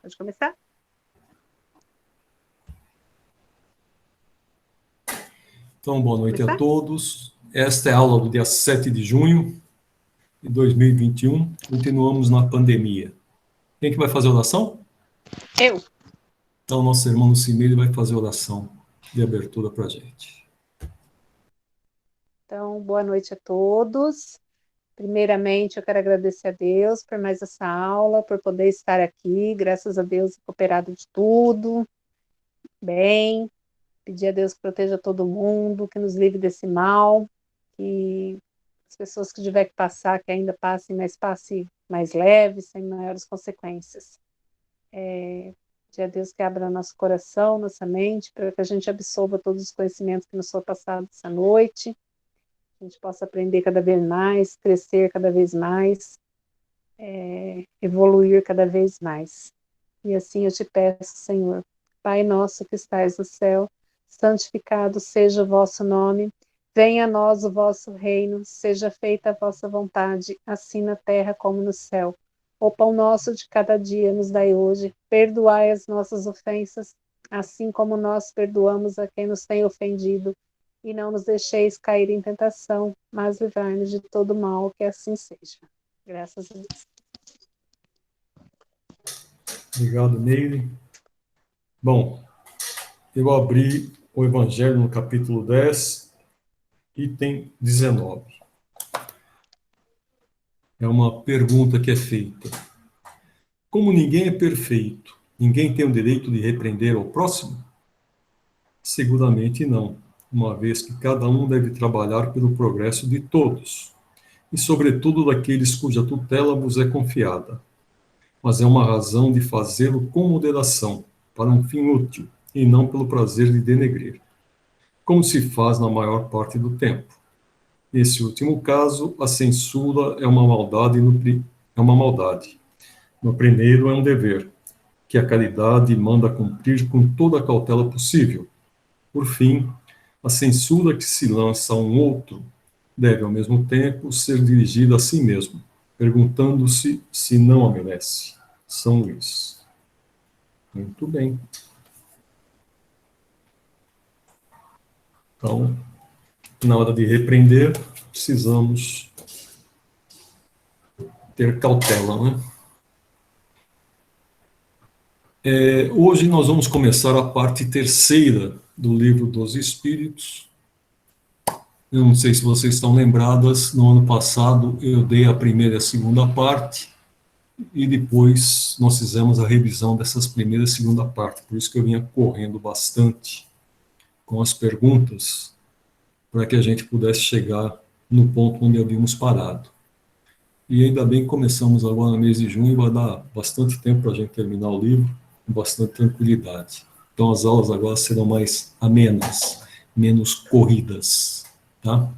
Pode começar? Então, boa noite a todos. Esta é a aula do dia 7 de junho de 2021. Continuamos na pandemia. Quem que vai fazer a oração? Eu. Então, nosso irmão Lucimílio vai fazer a oração de abertura para a gente. Então, boa noite a todos. Primeiramente, eu quero agradecer a Deus por mais essa aula, por poder estar aqui. Graças a Deus, cooperado de tudo. Bem, pedir a Deus que proteja todo mundo, que nos livre desse mal, que as pessoas que tiver que passar, que ainda passem, mas passe mais leve, sem maiores consequências. Pedir a Deus que abra nosso coração, nossa mente, para que a gente absorva todos os conhecimentos que nos foram passados essa noite, a gente possa aprender cada vez mais, crescer cada vez mais, evoluir cada vez mais. E assim eu te peço, Senhor, Pai nosso que estais no céu, santificado seja o vosso nome, venha a nós o vosso reino, seja feita a vossa vontade, assim na terra como no céu. O pão nosso de cada dia nos dai hoje, perdoai as nossas ofensas, assim como nós perdoamos a quem nos tem ofendido, e não nos deixeis cair em tentação, mas livrai-nos de todo mal, que assim seja. Graças a Deus. Obrigado, Neile. Bom, eu abri o Evangelho no capítulo 10, item 19. É uma pergunta que é feita. Como ninguém é perfeito, ninguém tem o direito de repreender ao próximo? Seguramente não, uma vez que cada um deve trabalhar pelo progresso de todos, e sobretudo daqueles cuja tutela vos é confiada. Mas é uma razão de fazê-lo com moderação, para um fim útil, e não pelo prazer de denegrir, como se faz na maior parte do tempo. Nesse último caso, a censura é uma maldade. No primeiro é um dever, que a caridade manda cumprir com toda a cautela possível. Por fim, a censura que se lança a um outro deve, ao mesmo tempo, ser dirigida a si mesmo, perguntando-se se não a merece. São Luís. Muito bem. Então, na hora de repreender, precisamos ter cautela, né? Hoje nós vamos começar a parte terceira do Livro dos Espíritos. Eu não sei se vocês estão lembradas, no ano passado eu dei a primeira e a segunda parte, e depois nós fizemos a revisão dessas primeira e segunda parte, por isso que eu vinha correndo bastante com as perguntas, para que a gente pudesse chegar no ponto onde havíamos parado. E ainda bem que começamos agora no mês de junho, vai dar bastante tempo para a gente terminar o livro, com bastante tranquilidade. Então as aulas agora serão mais amenas, menos corridas, tá?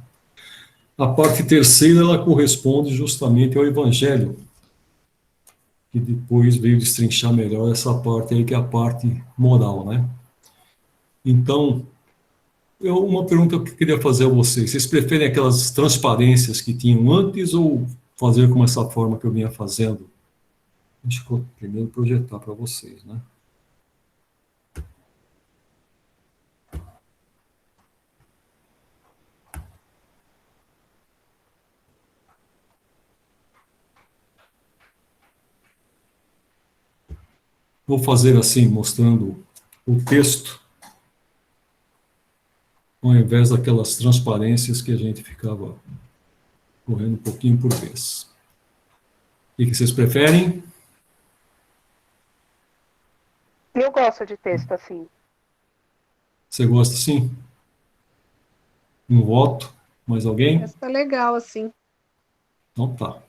A parte terceira, ela corresponde justamente ao Evangelho, que depois veio destrinchar melhor essa parte aí, que é a parte moral, né? Então, uma pergunta que eu queria fazer a vocês: vocês preferem aquelas transparências que tinham antes ou fazer como essa forma que eu vinha fazendo? Deixa eu primeiro projetar para vocês, né? Vou fazer assim, mostrando o texto, ao invés daquelas transparências que a gente ficava correndo um pouquinho por vez. O que vocês preferem? Eu gosto de texto assim. Você gosta assim? Um voto? Mais alguém? Está legal assim. Então tá.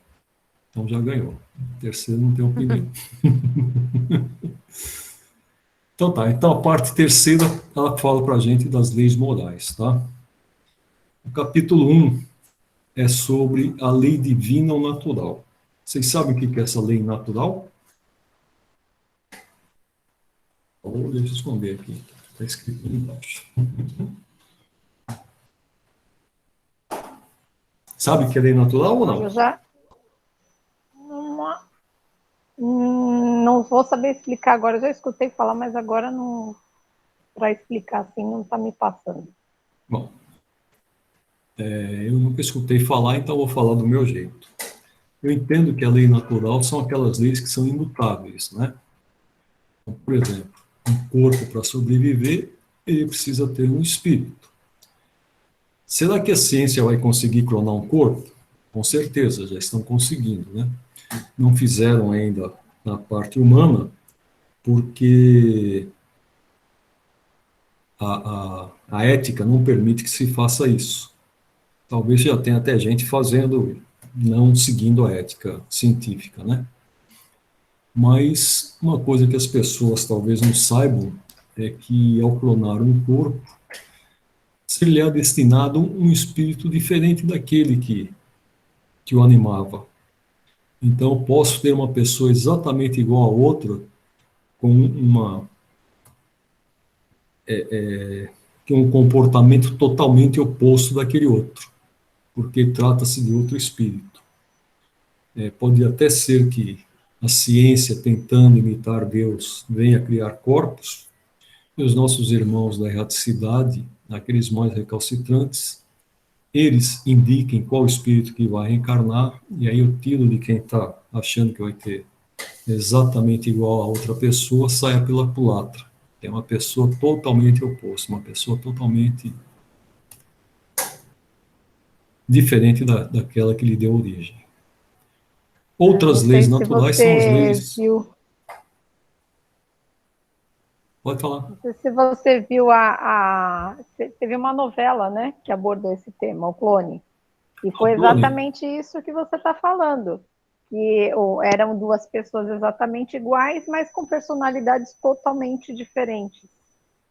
Então já ganhou. O terceiro não tem opinião. Então tá. Então a parte terceira, ela fala para a gente das leis morais, tá? O capítulo 1 é sobre a lei divina ou natural. Vocês sabem o que é essa lei natural? Deixa eu esconder aqui. Está escrito ali embaixo. Sabe que é lei natural ou não? Eu já não vou saber explicar agora, eu já escutei falar, mas agora não, para explicar assim, não está me passando. Bom, eu nunca escutei falar, então vou falar do meu jeito. Eu entendo que a lei natural são aquelas leis que são imutáveis, né? Então, por exemplo, um corpo para sobreviver, ele precisa ter um espírito. Será que a ciência vai conseguir clonar um corpo? Com certeza, já estão conseguindo, né? Não fizeram ainda na parte humana, porque a ética não permite que se faça isso. Talvez já tenha até gente fazendo, não seguindo a ética científica, né? Mas uma coisa que as pessoas talvez não saibam é que ao clonar um corpo, se lhe é destinado um espírito diferente daquele que o animava. Então, eu posso ter uma pessoa exatamente igual a outra, com um comportamento totalmente oposto daquele outro, porque trata-se de outro espírito. Pode até ser que a ciência, tentando imitar Deus, venha criar corpos, e os nossos irmãos da erraticidade, aqueles mais recalcitrantes, eles indiquem qual espírito que vai reencarnar, e aí o tiro de quem está achando que vai ter exatamente igual a outra pessoa saia pela culatra. É uma pessoa totalmente oposta, uma pessoa totalmente diferente daquela que lhe deu origem. Outras leis naturais são as leis... Viu. Pode falar. Não sei se você viu teve uma novela, né, que abordou esse tema, o Clone. E foi exatamente isso que você está falando. Que eram duas pessoas exatamente iguais, mas com personalidades totalmente diferentes.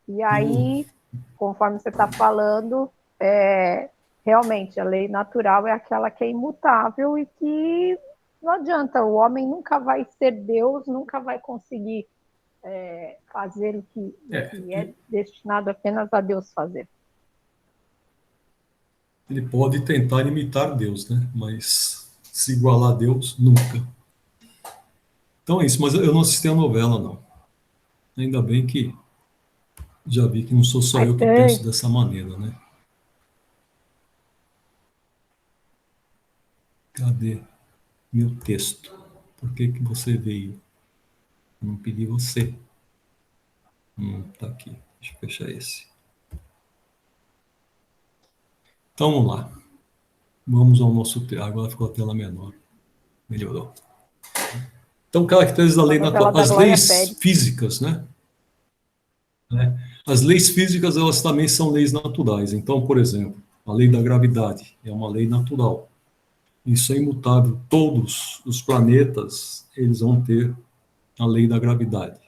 E aí, conforme você está falando, realmente a lei natural é aquela que é imutável e que não adianta, o homem nunca vai ser Deus, nunca vai conseguir fazer o que é destinado apenas a Deus fazer. Ele pode tentar imitar Deus, né? Mas se igualar a Deus, nunca. Então é isso, mas eu não assisti a novela, não. Ainda bem que já vi que não sou só eu que penso dessa maneira, né? Cadê meu texto? Por que você veio? Eu não pedi você. Tá aqui. Deixa eu fechar esse. Então vamos lá. Vamos ao nosso... Agora ficou a tela menor. Melhorou. Então, caracteres da lei natural. As leis físicas, né? As leis físicas, elas também são leis naturais. Então, por exemplo, a lei da gravidade é uma lei natural. Isso é imutável. Todos os planetas, eles vão ter a lei da gravidade.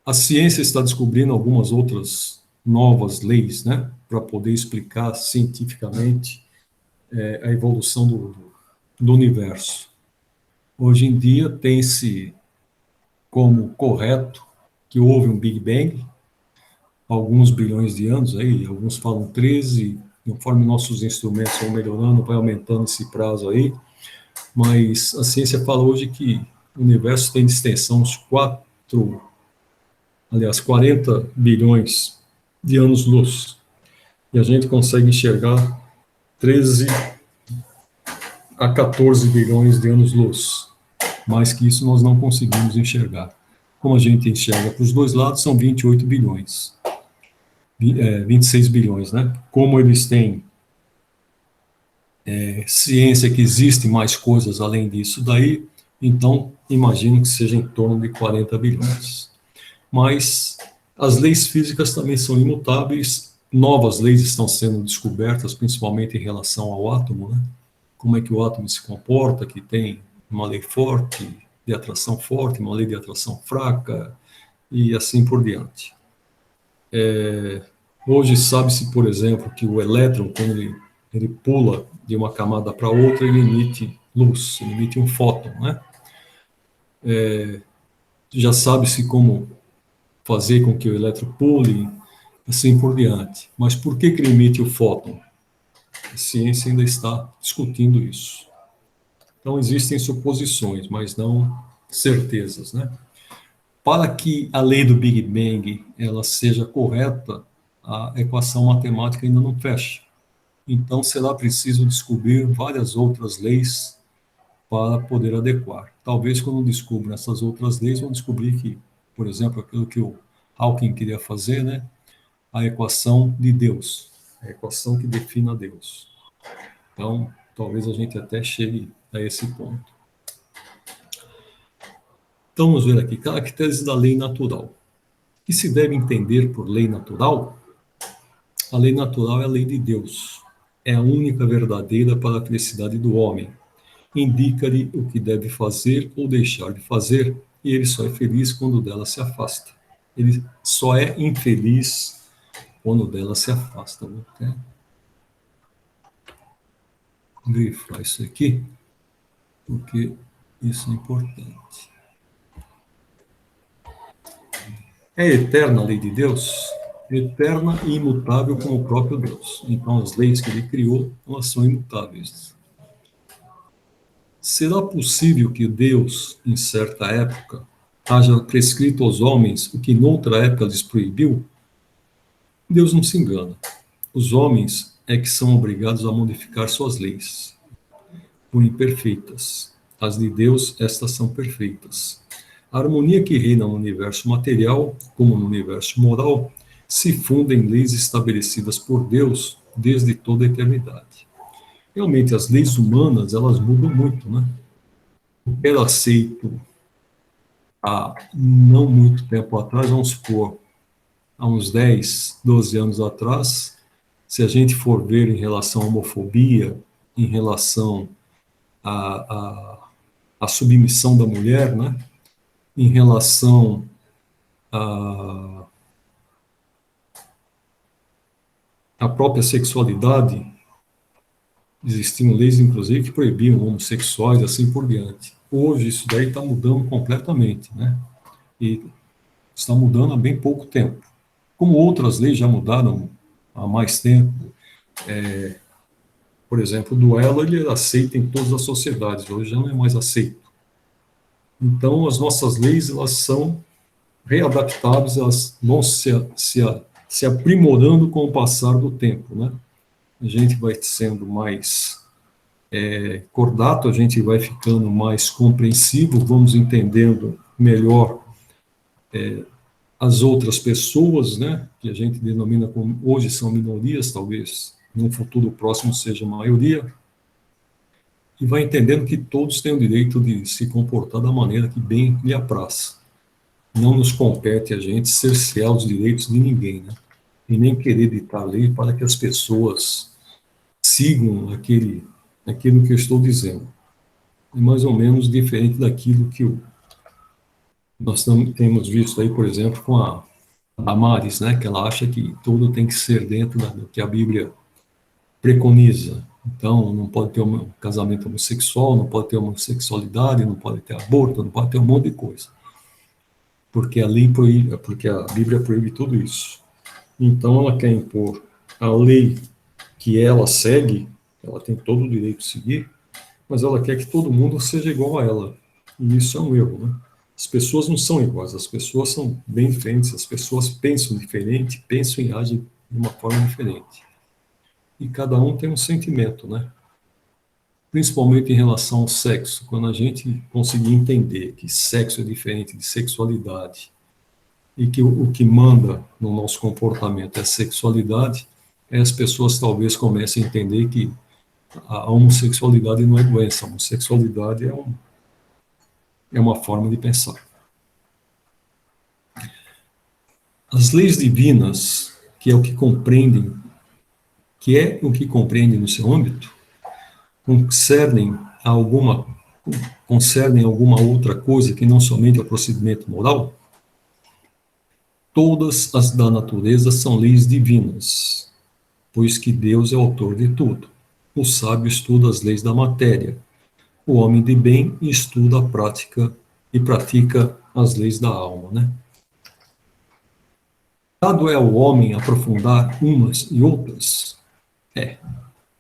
A ciência está descobrindo algumas outras novas leis, né, para poder explicar cientificamente a evolução do universo. Hoje em dia tem-se como correto que houve um Big Bang, alguns bilhões de anos, aí, alguns falam 13, conforme nossos instrumentos vão melhorando, vai aumentando esse prazo aí, mas a ciência fala hoje que o universo tem de extensão uns 40 bilhões de anos-luz, e a gente consegue enxergar 13 a 14 bilhões de anos-luz. Mais que isso nós não conseguimos enxergar. Como a gente enxerga para os dois lados, são 28 bilhões. 26 bilhões, né? Como eles têm ciência que existem mais coisas além disso daí, então imagino que seja em torno de 40 bilhões. Mas as leis físicas também são imutáveis, novas leis estão sendo descobertas, principalmente em relação ao átomo, né? Como é que o átomo se comporta, que tem uma lei forte, de atração forte, uma lei de atração fraca, e assim por diante. Hoje sabe-se, por exemplo, que o elétron, quando ele pula de uma camada para outra, ele emite luz, ele emite um fóton, né? Já sabe-se como fazer com que o elétron pule, assim por diante. Mas por que ele emite o fóton? A ciência ainda está discutindo isso. Então, existem suposições, mas não certezas, né? Para que a lei do Big Bang ela seja correta, a equação matemática ainda não fecha. Então, será preciso descobrir várias outras leis para poder adequar. Talvez, quando descubram essas outras leis, vão descobrir que, por exemplo, aquilo que o Hawking queria fazer, né? A equação de Deus, a equação que define a Deus. Então, talvez a gente até chegue a esse ponto. Então, vamos ver aqui, caracteres da lei natural. O que se deve entender por lei natural? A lei natural é a lei de Deus. É a única verdadeira para a felicidade do homem. Indica-lhe o que deve fazer ou deixar de fazer, e ele só é feliz quando dela se afasta. Ele só é infeliz quando dela se afasta. Vou até grifar isso aqui, porque isso é importante. É eterna a lei de Deus? Eterna e imutável como o próprio Deus. Então, as leis que ele criou, elas são imutáveis. Será possível que Deus, em certa época, haja prescrito aos homens o que noutra época lhes proibiu? Deus não se engana. Os homens é que são obrigados a modificar suas leis, por imperfeitas. As de Deus, estas são perfeitas. A harmonia que reina no universo material, como no universo moral, se funda em leis estabelecidas por Deus desde toda a eternidade. Realmente, as leis humanas, elas mudam muito, né? O que era aceito há não muito tempo atrás, vamos supor, há uns 10, 12 anos atrás, se a gente for ver em relação à homofobia, em relação à submissão da mulher, né? Em relação à própria sexualidade, existiam leis, inclusive, que proibiam homossexuais, assim por diante. Hoje, isso daí está mudando completamente, né? E está mudando há bem pouco tempo. Como outras leis já mudaram há mais tempo, por exemplo, o duelo ele era aceito em todas as sociedades, hoje já não é mais aceito. Então, as nossas leis, elas são readaptáveis, elas vão se aprimorando com o passar do tempo, né? A gente vai sendo mais cordato, a gente vai ficando mais compreensivo, vamos entendendo melhor as outras pessoas, né, que a gente denomina como, hoje são minorias, talvez num futuro próximo seja a maioria, e vai entendendo que todos têm o direito de se comportar da maneira que bem lhe apraz. Não nos compete a gente cercear os direitos de ninguém, né, e nem querer ditar lei para que as pessoas sigam aquilo que eu estou dizendo. É mais ou menos diferente daquilo que nós temos visto aí, por exemplo, com a Damares, né, que ela acha que tudo tem que ser dentro do que a Bíblia preconiza. Então, não pode ter um casamento homossexual, não pode ter homossexualidade, não pode ter aborto, não pode ter um monte de coisa. Porque a lei proíbe, porque a Bíblia proíbe tudo isso. Então, ela quer impor a lei que ela segue, ela tem todo o direito de seguir, mas ela quer que todo mundo seja igual a ela. E isso é um erro, né? As pessoas não são iguais, as pessoas são bem diferentes, as pessoas pensam diferente, pensam e agem de uma forma diferente. E cada um tem um sentimento, né? Principalmente em relação ao sexo. Quando a gente conseguir entender que sexo é diferente de sexualidade e que o que manda no nosso comportamento é a sexualidade, as pessoas talvez comecem a entender que a homossexualidade não é doença, a homossexualidade é uma forma de pensar. As leis divinas, que é o que compreendem no seu âmbito, concernem alguma outra coisa que não somente o procedimento moral? Todas as da natureza são leis divinas, pois que Deus é o autor de tudo. O sábio estuda as leis da matéria. O homem de bem estuda a prática e pratica as leis da alma, né? Dado é ao homem aprofundar umas e outras?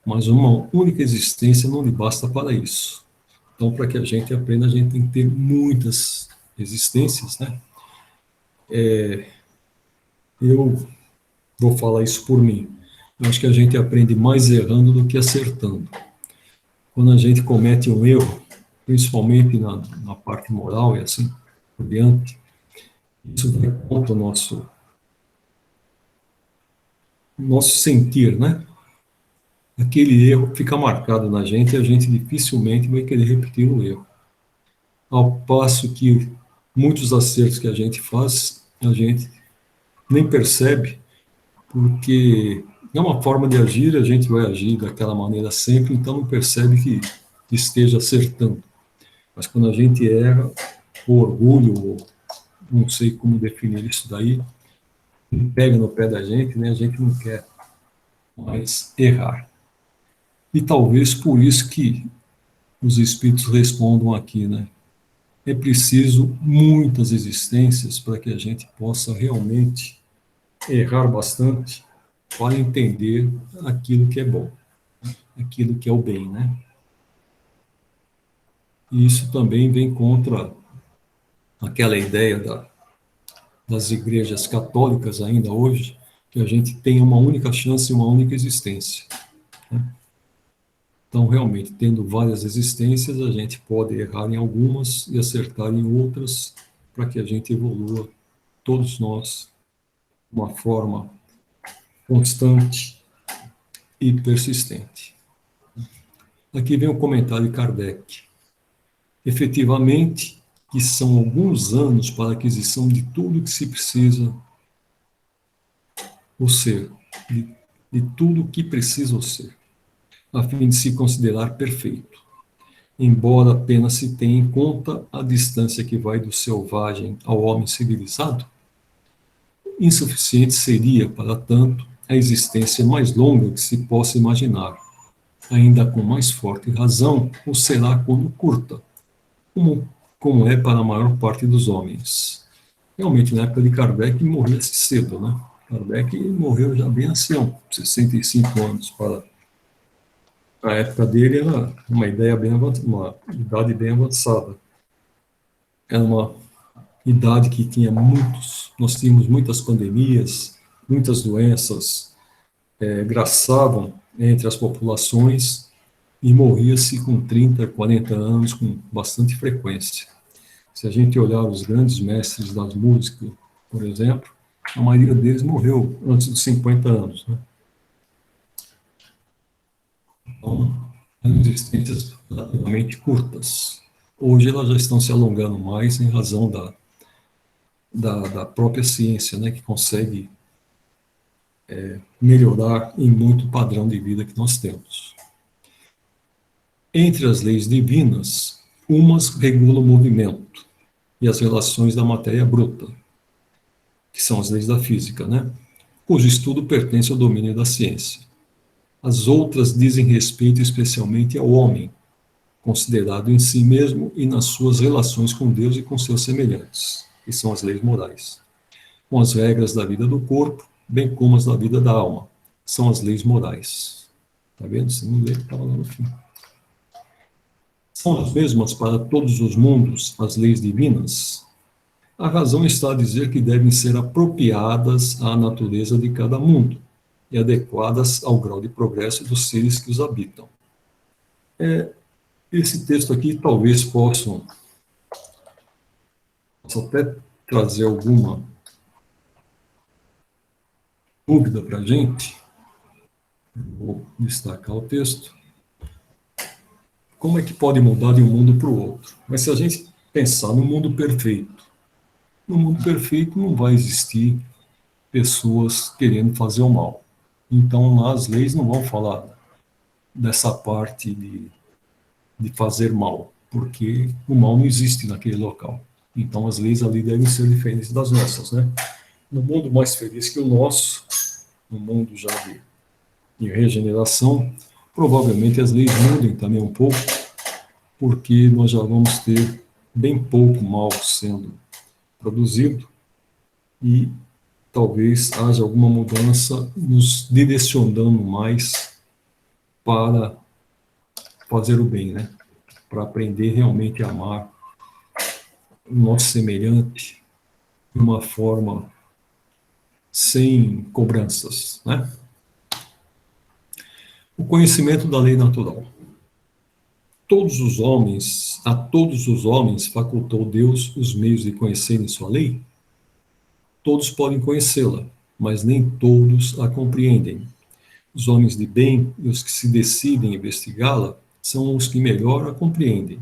Mas uma única existência não lhe basta para isso. Então, para que a gente aprenda, a gente tem que ter muitas existências, né? Eu vou falar isso por mim. Eu acho que a gente aprende mais errando do que acertando. Quando a gente comete um erro, principalmente na parte moral e assim por diante, isso vai contra o nosso sentir, né? Aquele erro fica marcado na gente e a gente dificilmente vai querer repetir o erro. Ao passo que muitos acertos que a gente faz, a gente nem percebe, porque é uma forma de agir, a gente vai agir daquela maneira sempre, então não percebe que esteja acertando. Mas quando a gente erra, o orgulho, ou não sei como definir isso daí, pega no pé da gente, né? A gente não quer mais errar. E talvez por isso que os espíritos respondam aqui, né? É preciso muitas existências para que a gente possa realmente errar bastante para entender aquilo que é bom, aquilo que é o bem, né? E isso também vem contra aquela ideia das igrejas católicas ainda hoje, que a gente tem uma única chance e uma única existência, né? Então, realmente, tendo várias existências, a gente pode errar em algumas e acertar em outras, para que a gente evolua, todos nós, de uma forma constante e persistente. Aqui vem o comentário de Kardec. Efetivamente, que são alguns anos para a aquisição de tudo que se precisa o ser, de tudo que precisa o ser, a fim de se considerar perfeito, embora apenas se tenha em conta a distância que vai do selvagem ao homem civilizado. Insuficiente seria, para tanto, a existência mais longa que se possa imaginar. Ainda com mais forte razão, o será quando curta, como é para a maior parte dos homens. Realmente, na época de Kardec, morria-se cedo, né? Kardec morreu já bem ancião, 65 anos. Para a época dele era uma ideia bem avançada, uma idade bem avançada. Era uma idade que tinha nós tínhamos muitas pandemias, muitas doenças graçavam entre as populações e morria-se com 30, 40 anos com bastante frequência. Se a gente olhar os grandes mestres das músicas, por exemplo, a maioria deles morreu antes dos 50 anos, né? Então, as existências relativamente curtas. Hoje elas já estão se alongando mais em razão da própria ciência, né, que consegue melhorar em muito o padrão de vida que nós temos. Entre as leis divinas, umas regulam o movimento e as relações da matéria bruta, que são as leis da física, né, cujo estudo pertence ao domínio da ciência. As outras dizem respeito especialmente ao homem, considerado em si mesmo e nas suas relações com Deus e com seus semelhantes, que são as leis morais, com as regras da vida do corpo, bem como as da vida da alma, são as leis morais. Está vendo? Você não lê que estava lá no fim. São as mesmas para todos os mundos as leis divinas? A razão está a dizer que devem ser apropriadas à natureza de cada mundo e adequadas ao grau de progresso dos seres que os habitam. Esse texto aqui talvez possa até trazer alguma dúvida para a gente. Vou destacar o texto. Como é que pode mudar de um mundo para o outro? Mas se a gente pensar no mundo perfeito não vai existir pessoas querendo fazer o mal. Então, lá as leis não vão falar dessa parte de fazer mal, porque o mal não existe naquele local. Então, as leis ali devem ser diferentes das nossas, né? No mundo mais feliz que o nosso, no mundo já de regeneração, provavelmente as leis mudem também um pouco, porque nós já vamos ter bem pouco mal sendo produzido e talvez haja alguma mudança nos direcionando mais para fazer o bem, né? para aprender realmente a amar o nosso semelhante de uma forma sem cobranças, né? O conhecimento da lei natural. A todos os homens facultou Deus os meios de conhecerem sua lei? Todos podem conhecê-la, mas nem todos a compreendem. Os homens de bem e os que se decidem investigá-la são os que melhor a compreendem.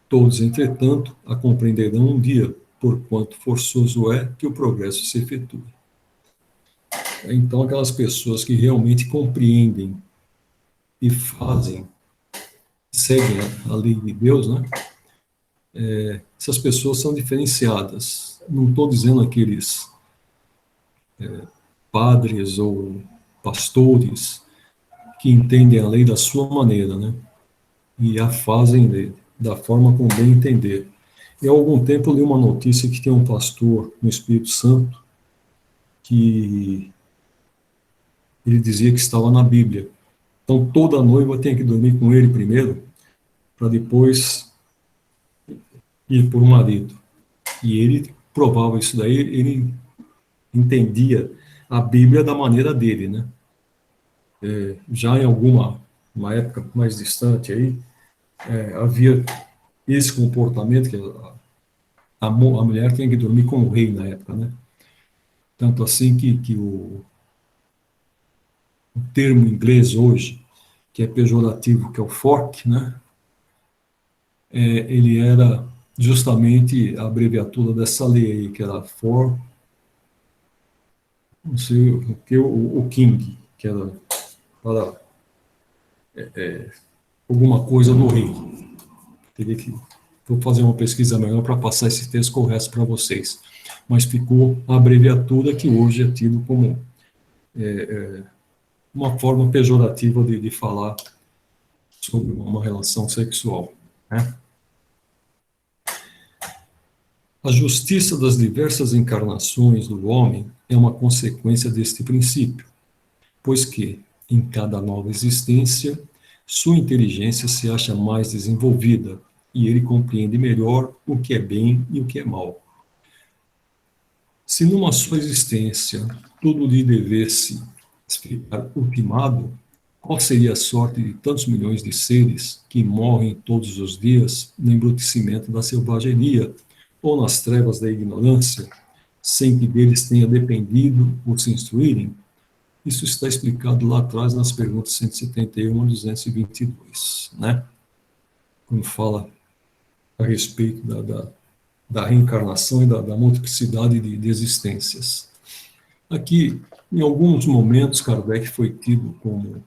Todos, entretanto, a compreenderão um dia, porquanto forçoso é que o progresso se efetue. Então, aquelas pessoas que realmente compreendem e fazem, seguem a lei de Deus, né? Essas pessoas são diferenciadas. Não estou dizendo aqueles padres ou pastores que entendem a lei da sua maneira, né? E a fazem da forma como bem entender. E há algum tempo eu li uma notícia que tem um pastor no Espírito Santo que ele dizia que estava na Bíblia. Então toda noiva tem que dormir com ele primeiro, para depois ir por um marido. E ele provava isso daí, ele entendia a Bíblia da maneira dele, né? Já em uma época mais distante aí, havia esse comportamento que a mulher tinha que dormir com o rei na época, né? Tanto assim que o termo em inglês hoje, que é pejorativo, que é o fork, né? Ele era justamente a abreviatura dessa lei aí, que era for, não sei o que, o king, que era para alguma coisa do rei. Teria que vou fazer uma pesquisa melhor para passar esse texto correto para vocês. Mas ficou a abreviatura que hoje é tido como uma forma pejorativa de falar sobre uma relação sexual, né? A justiça das diversas encarnações do homem é uma consequência deste princípio, pois que, em cada nova existência, sua inteligência se acha mais desenvolvida e ele compreende melhor o que é bem e o que é mal. Se numa só existência tudo lhe devesse ficar ultimado, qual seria a sorte de tantos milhões de seres que morrem todos os dias no embrutecimento da selvageria ou nas trevas da ignorância, sem que deles tenha dependido por se instruírem? Isso está explicado lá atrás nas perguntas 171 a 222, né? Quando fala a respeito da reencarnação e da multiplicidade de existências. Aqui, em alguns momentos, Kardec foi tido como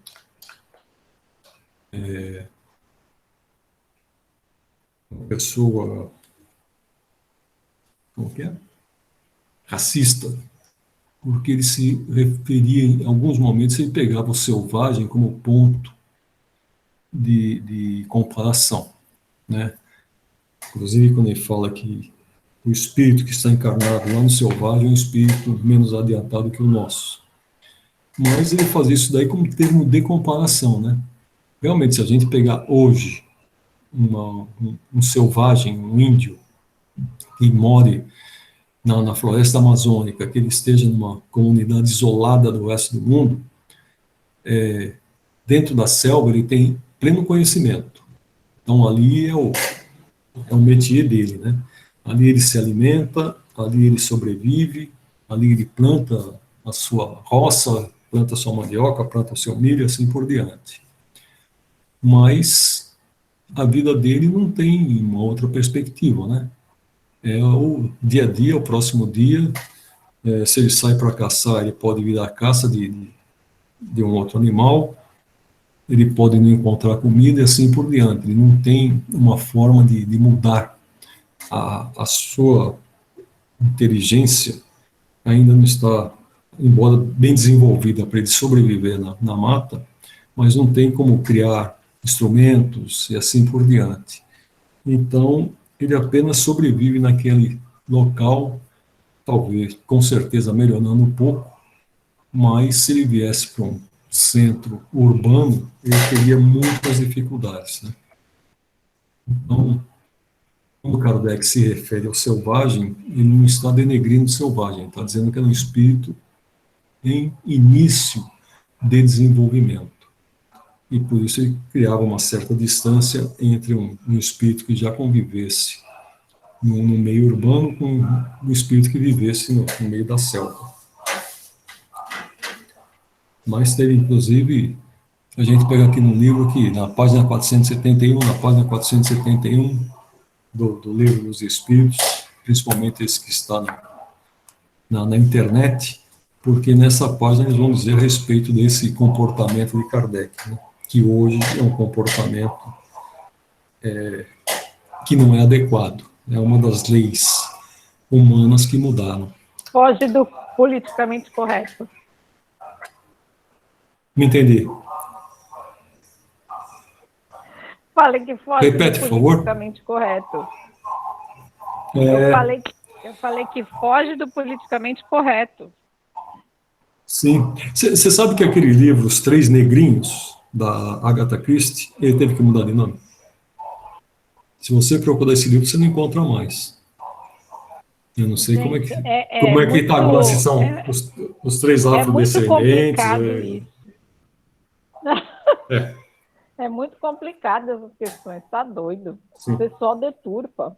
uma pessoa, como que é? Racista, porque ele se referia, em alguns momentos, ele pegava o selvagem como ponto de comparação, né? Inclusive, quando ele fala que o espírito que está encarnado lá no selvagem é um espírito menos adiantado que o nosso. Mas ele fazia isso daí como termo de comparação, né? Realmente, se a gente pegar hoje um selvagem, um índio, que more na floresta amazônica, que ele esteja numa comunidade isolada do resto do mundo, dentro da selva ele tem pleno conhecimento. Então ali é o métier dele, né? Ali ele se alimenta, ali ele sobrevive, ali ele planta a sua roça, planta a sua mandioca, planta o seu milho, assim por diante. Mas a vida dele não tem uma outra perspectiva, né? É o dia a dia, o próximo dia. Se ele sai para caçar, ele pode vir à caça de um outro animal, ele pode não encontrar comida e assim por diante. Ele não tem uma forma de mudar. A sua inteligência ainda não está, embora bem desenvolvida para ele sobreviver na mata, mas não tem como criar instrumentos e assim por diante. Então, ele apenas sobrevive naquele local, talvez, com certeza, melhorando um pouco, mas se ele viesse para um centro urbano, ele teria muitas dificuldades, né? Então, quando Kardec se refere ao selvagem, ele não está denegrindo o selvagem, está dizendo que é um espírito em início de desenvolvimento. E por isso ele criava uma certa distância entre um espírito que já convivesse no meio urbano com um espírito que vivesse no meio da selva. Mas teve, inclusive, a gente pega aqui no livro, aqui, na página 471, na página 471 do livro dos Espíritos, principalmente esse que está na internet, porque nessa página eles vão dizer a respeito desse comportamento de Kardec, né, que hoje é um comportamento que não é adequado. É uma das leis humanas que mudaram. Foge do politicamente correto. Me entendi. Falei que foge Repete, do por favor. politicamente correto. Eu falei que foge do politicamente correto. Sim. Você sabe que aquele livro, Os Três Negrinhos, da Agatha Christie, ele teve que mudar de nome? Se você procurar esse livro, você não encontra mais. Eu não sei, gente, como é que está agora, se são os três afrodescendentes. É muito complicado isso. É muito complicado essas questões, está doido. Sim. O pessoal deturpa.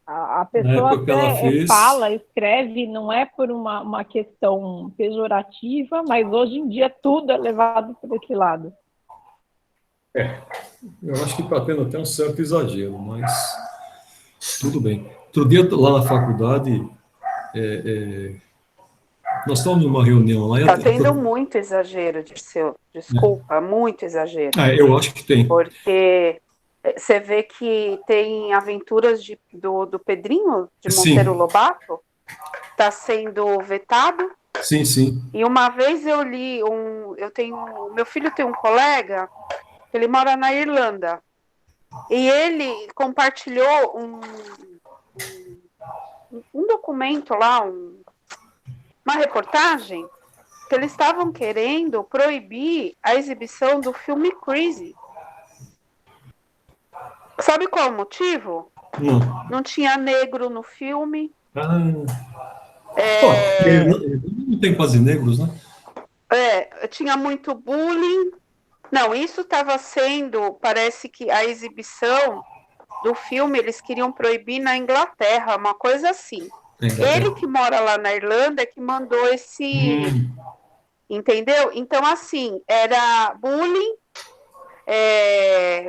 A pessoa até fala, escreve, não é por uma questão pejorativa, mas hoje em dia tudo é levado por esse lado. Eu acho que está tendo até um certo exagero, mas tudo bem. Outro dia, lá na faculdade, nós estávamos numa reunião lá... Está tendo muito exagero, Dirceu. Desculpa, muito exagero. Eu acho que tem. Porque você vê que tem aventuras do Pedrinho, de Monteiro Lobato, está sendo vetado. Sim, sim. E uma vez eu li, meu filho tem um colega, ele mora na Irlanda, e ele compartilhou um documento lá, uma reportagem, que eles estavam querendo proibir a exibição do filme Crazy. Sabe qual é o motivo? Não tinha negro no filme. Não tem quase negros, né? Tinha muito bullying. Não, isso estava sendo, parece que a exibição do filme eles queriam proibir na Inglaterra, uma coisa assim. Ele que mora lá na Irlanda é que mandou esse... Entendeu? Então, assim, era bullying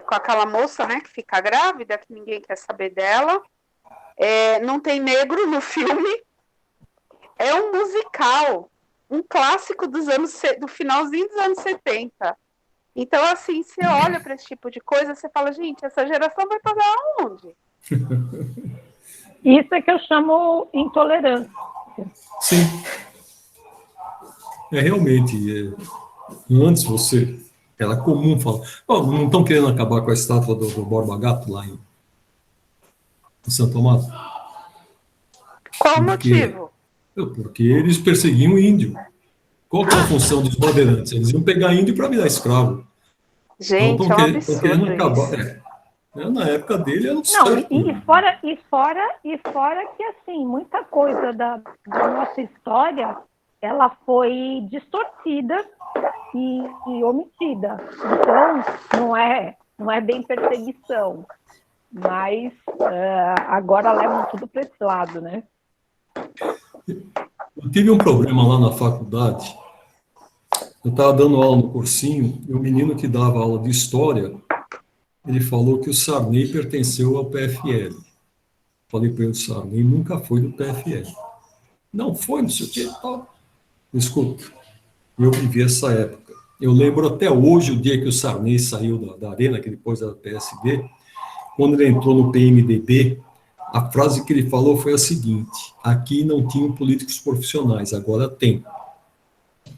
com aquela moça, né, que fica grávida, que ninguém quer saber dela. Não tem negro no filme. É um musical, um clássico do finalzinho dos anos 70. Então, assim, você olha para esse tipo de coisa, você fala, gente, essa geração vai pagar aonde? Isso é que eu chamo intolerância. Sim. Realmente, antes era comum falar, não estão querendo acabar com a estátua do Borba Gato lá em Santo Amaro? Qual o motivo? Porque eles perseguiam o índio. Qual que é a função dos bandeirantes? Eles iam pegar índio para virar escravo. Gente, então, é um absurdo querendo acabar. Na época dele era certo. E fora que, assim, muita coisa da nossa história, ela foi distorcida e omitida. Então, não é bem perseguição, mas agora levam tudo para esse lado, né? Eu tive um problema lá na faculdade. Eu estava dando aula no cursinho e o menino que dava aula de história, ele falou que o Sarney pertenceu ao PFL. Falei para ele, o Sarney nunca foi do PFL. Não foi, não sei o que e tal. Escuta, eu vivi essa época. Eu lembro até hoje o dia que o Sarney saiu da Arena, que depois era PSD, quando ele entrou no PMDB, a frase que ele falou foi a seguinte: aqui não tinham políticos profissionais, agora tem.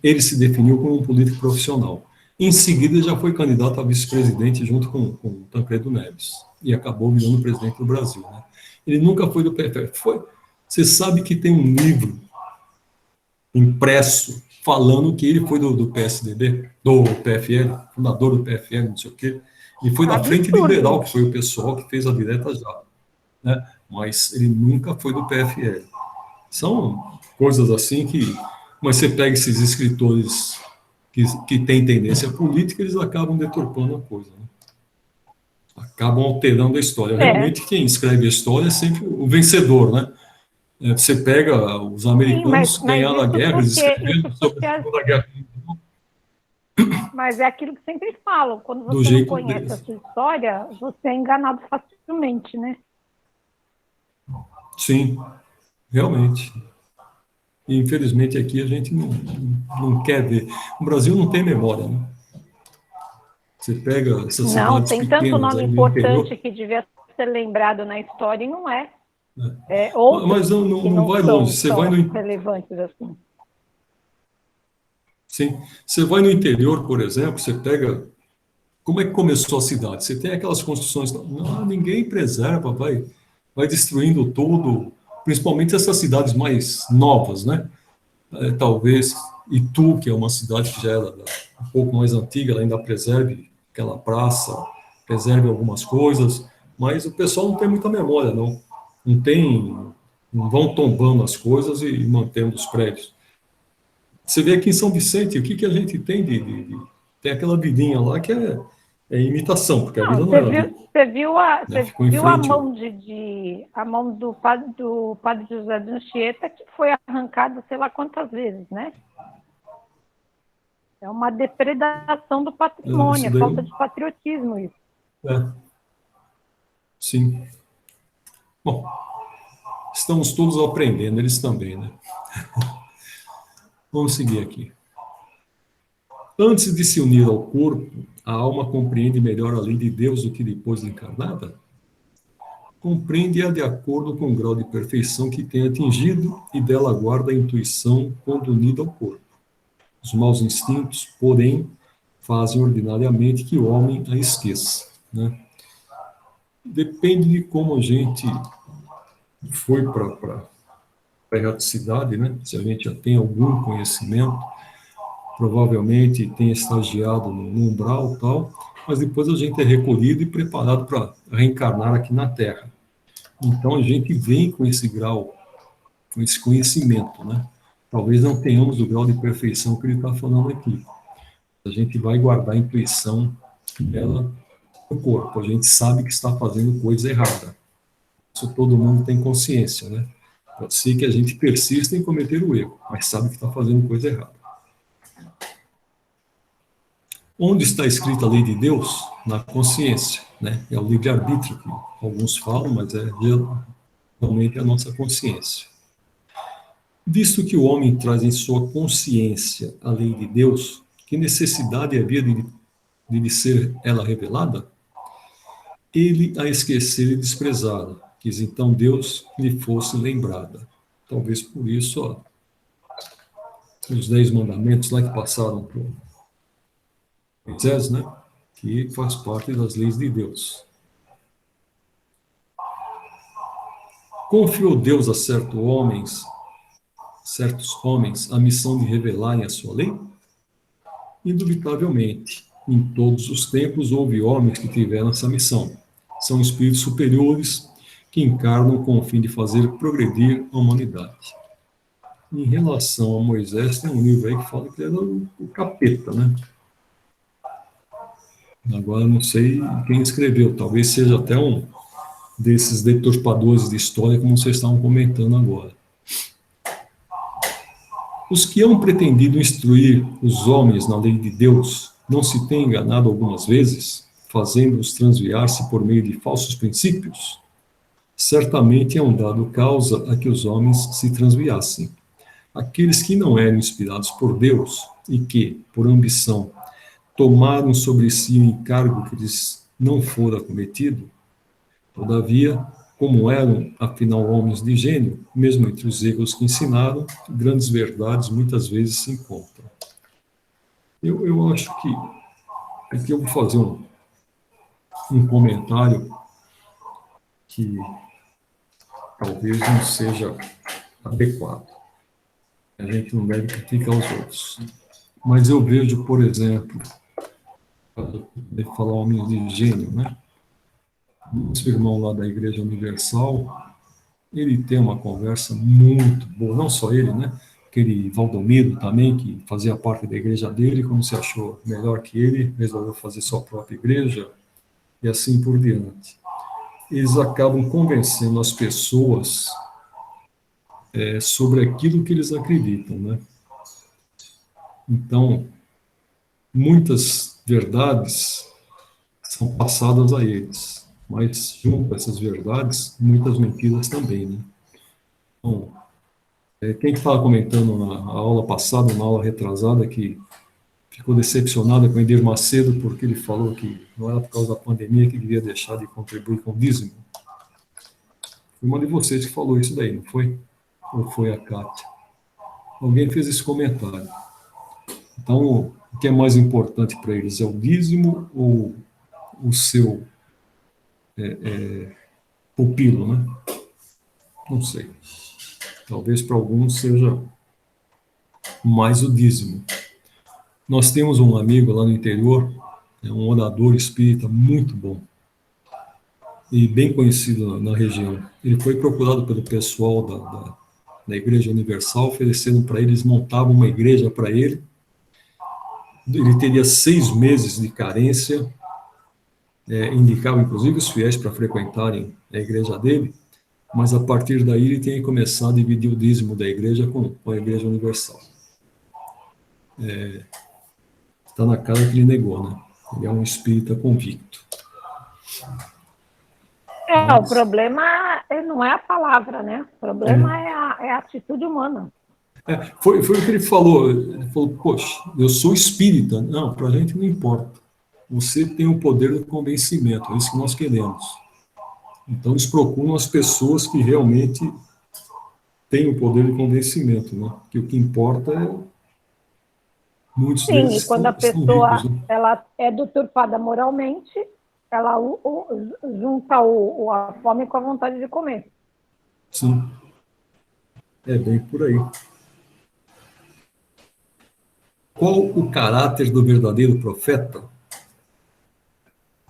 Ele se definiu como um político profissional. Em seguida, já foi candidato a vice-presidente junto com o Tancredo Neves. E acabou virando presidente do Brasil. Né? Ele nunca foi do PFL. Você sabe que tem um livro impresso falando que ele foi do PSDB, do PFL, fundador do PFL, não sei o quê. Ele foi da Frente Absurdo. Liberal, que foi o pessoal que fez a direta já, né? Mas ele nunca foi do PFL. São coisas assim que... Mas você pega esses escritores que têm tendência política, eles acabam deturpando a coisa, né? Acabam alterando a história. Realmente, quem escreve a história é sempre o vencedor, né? Você pega os americanos ganhando a guerra, eles escreveram sobre a Segunda Guerra Mundial. Mas é aquilo que sempre falam, quando Do você não jeito conhece deles. a sua história, você é enganado facilmente, né? Sim, realmente. E, infelizmente, aqui a gente não quer ver. O Brasil não tem memória, né? Você pega essas Não, cidades tem tanto pequenas nome aí no importante interior... que devia ser lembrado na história e não é. Mas Outros que não não vai longe. são Você tão vai no... relevantes assim. Sim. Você vai no interior, por exemplo, você pega... Como é que começou a cidade? Você tem aquelas construções... Não, ninguém preserva, vai destruindo tudo, principalmente essas cidades mais novas, né? Talvez Itu, que é uma cidade que já era um pouco mais antiga, ela ainda preserve aquela praça, preserve algumas coisas, mas o pessoal não tem muita memória, não. Não vão tombando as coisas e mantendo os prédios. Você vê aqui em São Vicente, o que a gente tem tem aquela vidinha lá que é imitação, porque a Não, vida não era ali, né? você Ficou em viu a frente. mão a mão do padre José de Anchieta, que foi arrancada sei lá quantas vezes, né? É uma depredação do patrimônio, Isso é daí, falta de patriotismo isso. Sim. Bom, estamos todos aprendendo, eles também, né? Vamos seguir aqui. Antes de se unir ao corpo, a alma compreende melhor a lei de Deus do que depois de encarnada? Compreende-a de acordo com o grau de perfeição que tem atingido e dela guarda a intuição quando unida ao corpo. Os maus instintos, porém, fazem ordinariamente que o homem a esqueça, né? Depende de como a gente foi para a erraticidade, né? Se a gente já tem algum conhecimento, provavelmente tem estagiado no umbral e tal, mas depois a gente é recolhido e preparado para reencarnar aqui na Terra. Então a gente vem com esse grau, com esse conhecimento, né? Talvez não tenhamos o grau de perfeição que ele está falando aqui. A gente vai guardar a intuição dela no corpo. A gente sabe que está fazendo coisa errada. Isso todo mundo tem consciência, né? Pode ser que a gente persista em cometer o erro, mas sabe que está fazendo coisa errada. Onde está escrita a lei de Deus? Na consciência, né? É o livre-arbítrio que alguns falam, mas é realmente a nossa consciência. Visto que o homem traz em sua consciência a lei de Deus, que necessidade havia de lhe ser ela revelada? Ele a esquecer e desprezara, quis então Deus lhe fosse lembrada. Talvez por isso, ó, os 10 mandamentos lá que passaram para Moisés, né? Que faz parte das leis de Deus. Confiou Deus a certos homens, a missão de revelarem a sua lei? Indubitavelmente, em todos os tempos houve homens que tiveram essa missão. São espíritos superiores que encarnam com o fim de fazer progredir a humanidade. Em relação a Moisés, tem um livro aí que fala que ele era o capeta, né? Agora não sei quem escreveu, talvez seja até um desses deturpadores de história, como vocês estavam comentando agora. Os que hão pretendido instruir os homens na lei de Deus não se têm enganado algumas vezes, fazendo-os transviar-se por meio de falsos princípios? Certamente hão dado causa a que os homens se transviassem. Aqueles que não eram inspirados por Deus e que, por ambição, tomaram sobre si o encargo que lhes não fora cometido, todavia, como eram, afinal, homens de gênio, mesmo entre os erros que ensinaram, grandes verdades muitas vezes se encontram. Eu acho que aqui eu vou fazer um comentário que talvez não seja adequado. A gente não deve criticar os outros. Mas eu vejo, por exemplo, de falar homens de gênio, né? Nosso irmão lá da Igreja Universal, ele tem uma conversa muito boa, não só ele, né? Aquele Valdomiro também, que fazia parte da igreja dele, como se achou melhor que ele, resolveu fazer sua própria igreja, e assim por diante. Eles acabam convencendo as pessoas sobre aquilo que eles acreditam, né? Então, muitas verdades são passadas a eles, mas junto a essas verdades, muitas mentiras também, né? Então, quem estava comentando na aula passada, na aula retrasada, que ficou decepcionada com o Edir Macedo porque ele falou que não era por causa da pandemia que devia deixar de contribuir com o dízimo? Foi uma de vocês que falou isso daí, não foi? Ou foi a Kátia? Alguém fez esse comentário. Então, o que é mais importante para eles? É o dízimo ou o seu pupilo, né? Não sei. Talvez para alguns seja mais o dízimo. Nós temos um amigo lá no interior, um orador espírita muito bom e bem conhecido na região. Ele foi procurado pelo pessoal da Igreja Universal, oferecendo para eles, montavam uma igreja para ele. Ele teria 6 meses de carência, indicava inclusive os fiéis para frequentarem a igreja dele, mas a partir daí ele tem que começar a dividir o dízimo da igreja com a Igreja Universal. Está na cara que ele negou, né? Ele é um espírita convicto. O problema não é a palavra, né? O problema é a atitude humana. Foi o que ele falou. Ele falou, poxa, eu sou espírita. Não, para a gente não importa. Você tem o poder do convencimento, é isso que nós queremos. Então eles procuram as pessoas que realmente têm o poder de convencimento, né? Que o que importa é muitos deles. Sim, e quando a pessoa ela é deturpada moralmente, ela junta a fome com a vontade de comer. Sim. É bem por aí. Qual o caráter do verdadeiro profeta?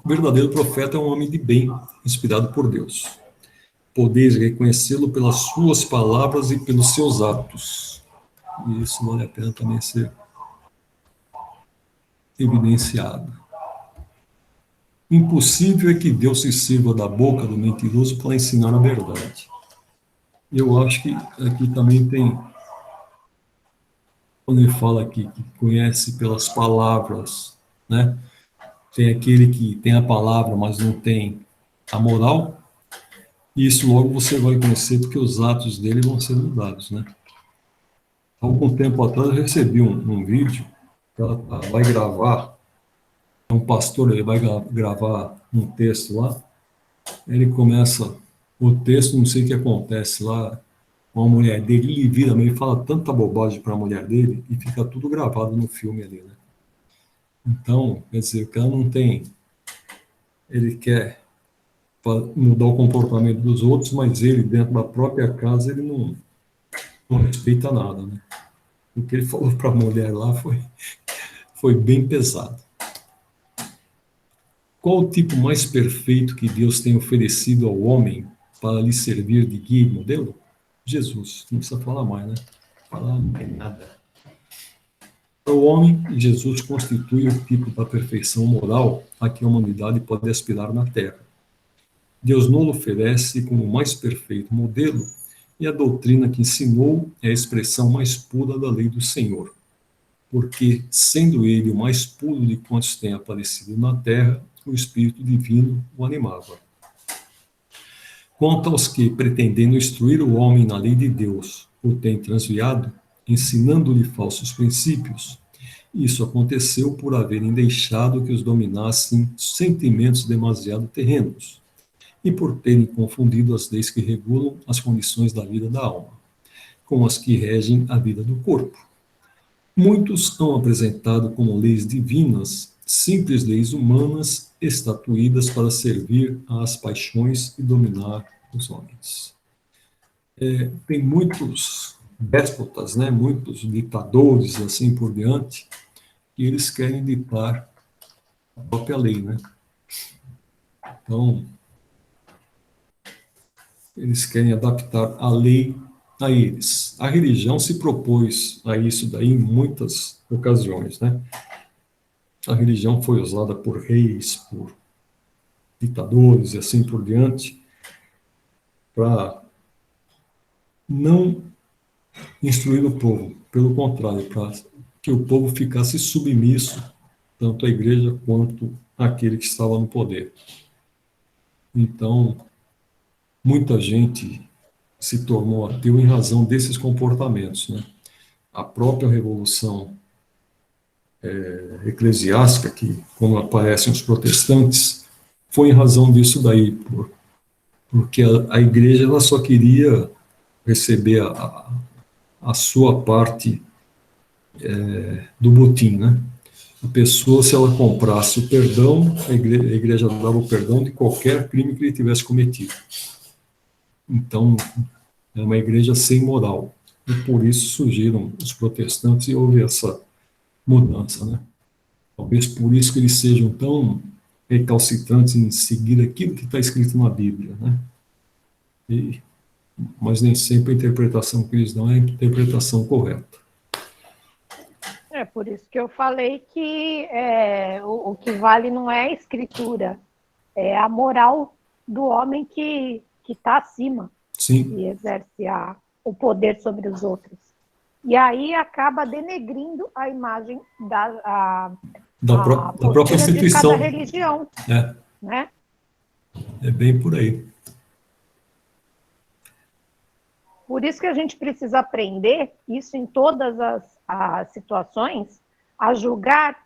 O verdadeiro profeta é um homem de bem, inspirado por Deus. Podeis reconhecê-lo pelas suas palavras e pelos seus atos. E isso vale a pena também ser evidenciado. Impossível é que Deus se sirva da boca do mentiroso para ensinar a verdade. Eu acho que aqui também tem, quando ele fala aqui que conhece pelas palavras, né? Tem aquele que tem a palavra, mas não tem a moral, e isso logo você vai conhecer porque os atos dele vão ser mudados, né? Algum tempo atrás eu recebi um vídeo que ela vai gravar, um pastor, ele vai gravar um texto lá, ele começa o texto, não sei o que acontece lá, uma mulher dele, ele vira, ele fala tanta bobagem para a mulher dele e fica tudo gravado no filme ali, né? Então, quer dizer, o cara não tem, ele quer mudar o comportamento dos outros, mas ele, dentro da própria casa, ele não respeita nada, né? O que ele falou para a mulher lá foi bem pesado. Qual o tipo mais perfeito que Deus tem oferecido ao homem para lhe servir de guia e modelo? Jesus. Não precisa falar mais, né? Falar não tem nada. Para o homem, Jesus constitui o tipo da perfeição moral a que a humanidade pode aspirar na Terra. Deus não o oferece como o mais perfeito modelo, e a doutrina que ensinou é a expressão mais pura da lei do Senhor, porque, sendo ele o mais puro de quantos têm aparecido na terra, o Espírito Divino o animava. Quanto aos que, pretendendo instruir o homem na lei de Deus, o têm transviado, ensinando-lhe falsos princípios, isso aconteceu por haverem deixado que os dominassem sentimentos demasiado terrenos, e por terem confundido as leis que regulam as condições da vida da alma, com as que regem a vida do corpo. Muitos são apresentados como leis divinas, simples leis humanas, estatuídas para servir às paixões e dominar os homens. Tem muitos déspotas, né, muitos ditadores, assim por diante, que eles querem ditar própria lei, né? Então, eles querem adaptar a lei a eles. A religião se propôs a isso daí em muitas ocasiões, né? A religião foi usada por reis, por ditadores e assim por diante, para não instruir o povo, pelo contrário, para que o povo ficasse submisso, tanto à igreja quanto àquele que estava no poder. Então, muita gente se tornou ateu em razão desses comportamentos, né? A própria revolução eclesiástica, que quando aparecem os protestantes, foi em razão disso daí, porque a igreja ela só queria receber a sua parte do botim, né? A pessoa, se ela comprasse o perdão, a igreja dava o perdão de qualquer crime que ele tivesse cometido. Então, é uma igreja sem moral. E por isso surgiram os protestantes e houve essa mudança, né? Talvez por isso que eles sejam tão recalcitrantes em seguir aquilo que está escrito na Bíblia, né? Mas nem sempre a interpretação que eles dão é a interpretação correta. É por isso que eu falei que o que vale não é a escritura, é a moral do homem que está acima, Sim. que exerce o poder sobre os outros. E aí acaba denegrindo a imagem da própria instituição. De cada religião. Né? É bem por aí. Por isso que a gente precisa aprender, isso em todas as situações, a julgar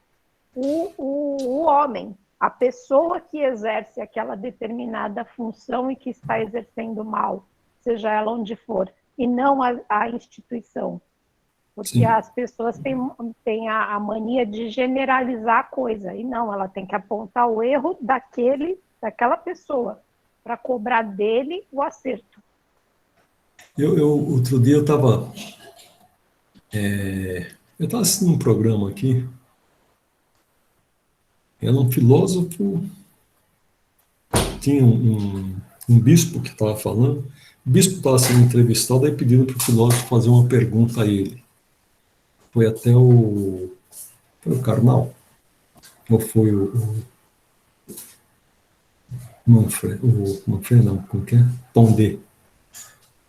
o homem, a pessoa que exerce aquela determinada função e que está exercendo mal, seja ela onde for, e não a instituição. Porque Sim. As pessoas têm a mania de generalizar a coisa, e não, ela tem que apontar o erro daquela pessoa, para cobrar dele o acerto. Outro dia eu estava assistindo um programa aqui, era um filósofo, tinha um bispo que estava falando, o bispo estava sendo entrevistado, aí pediram para o filósofo fazer uma pergunta a ele. Foi até o Karnal? Ou foi não, como que é? Pondé.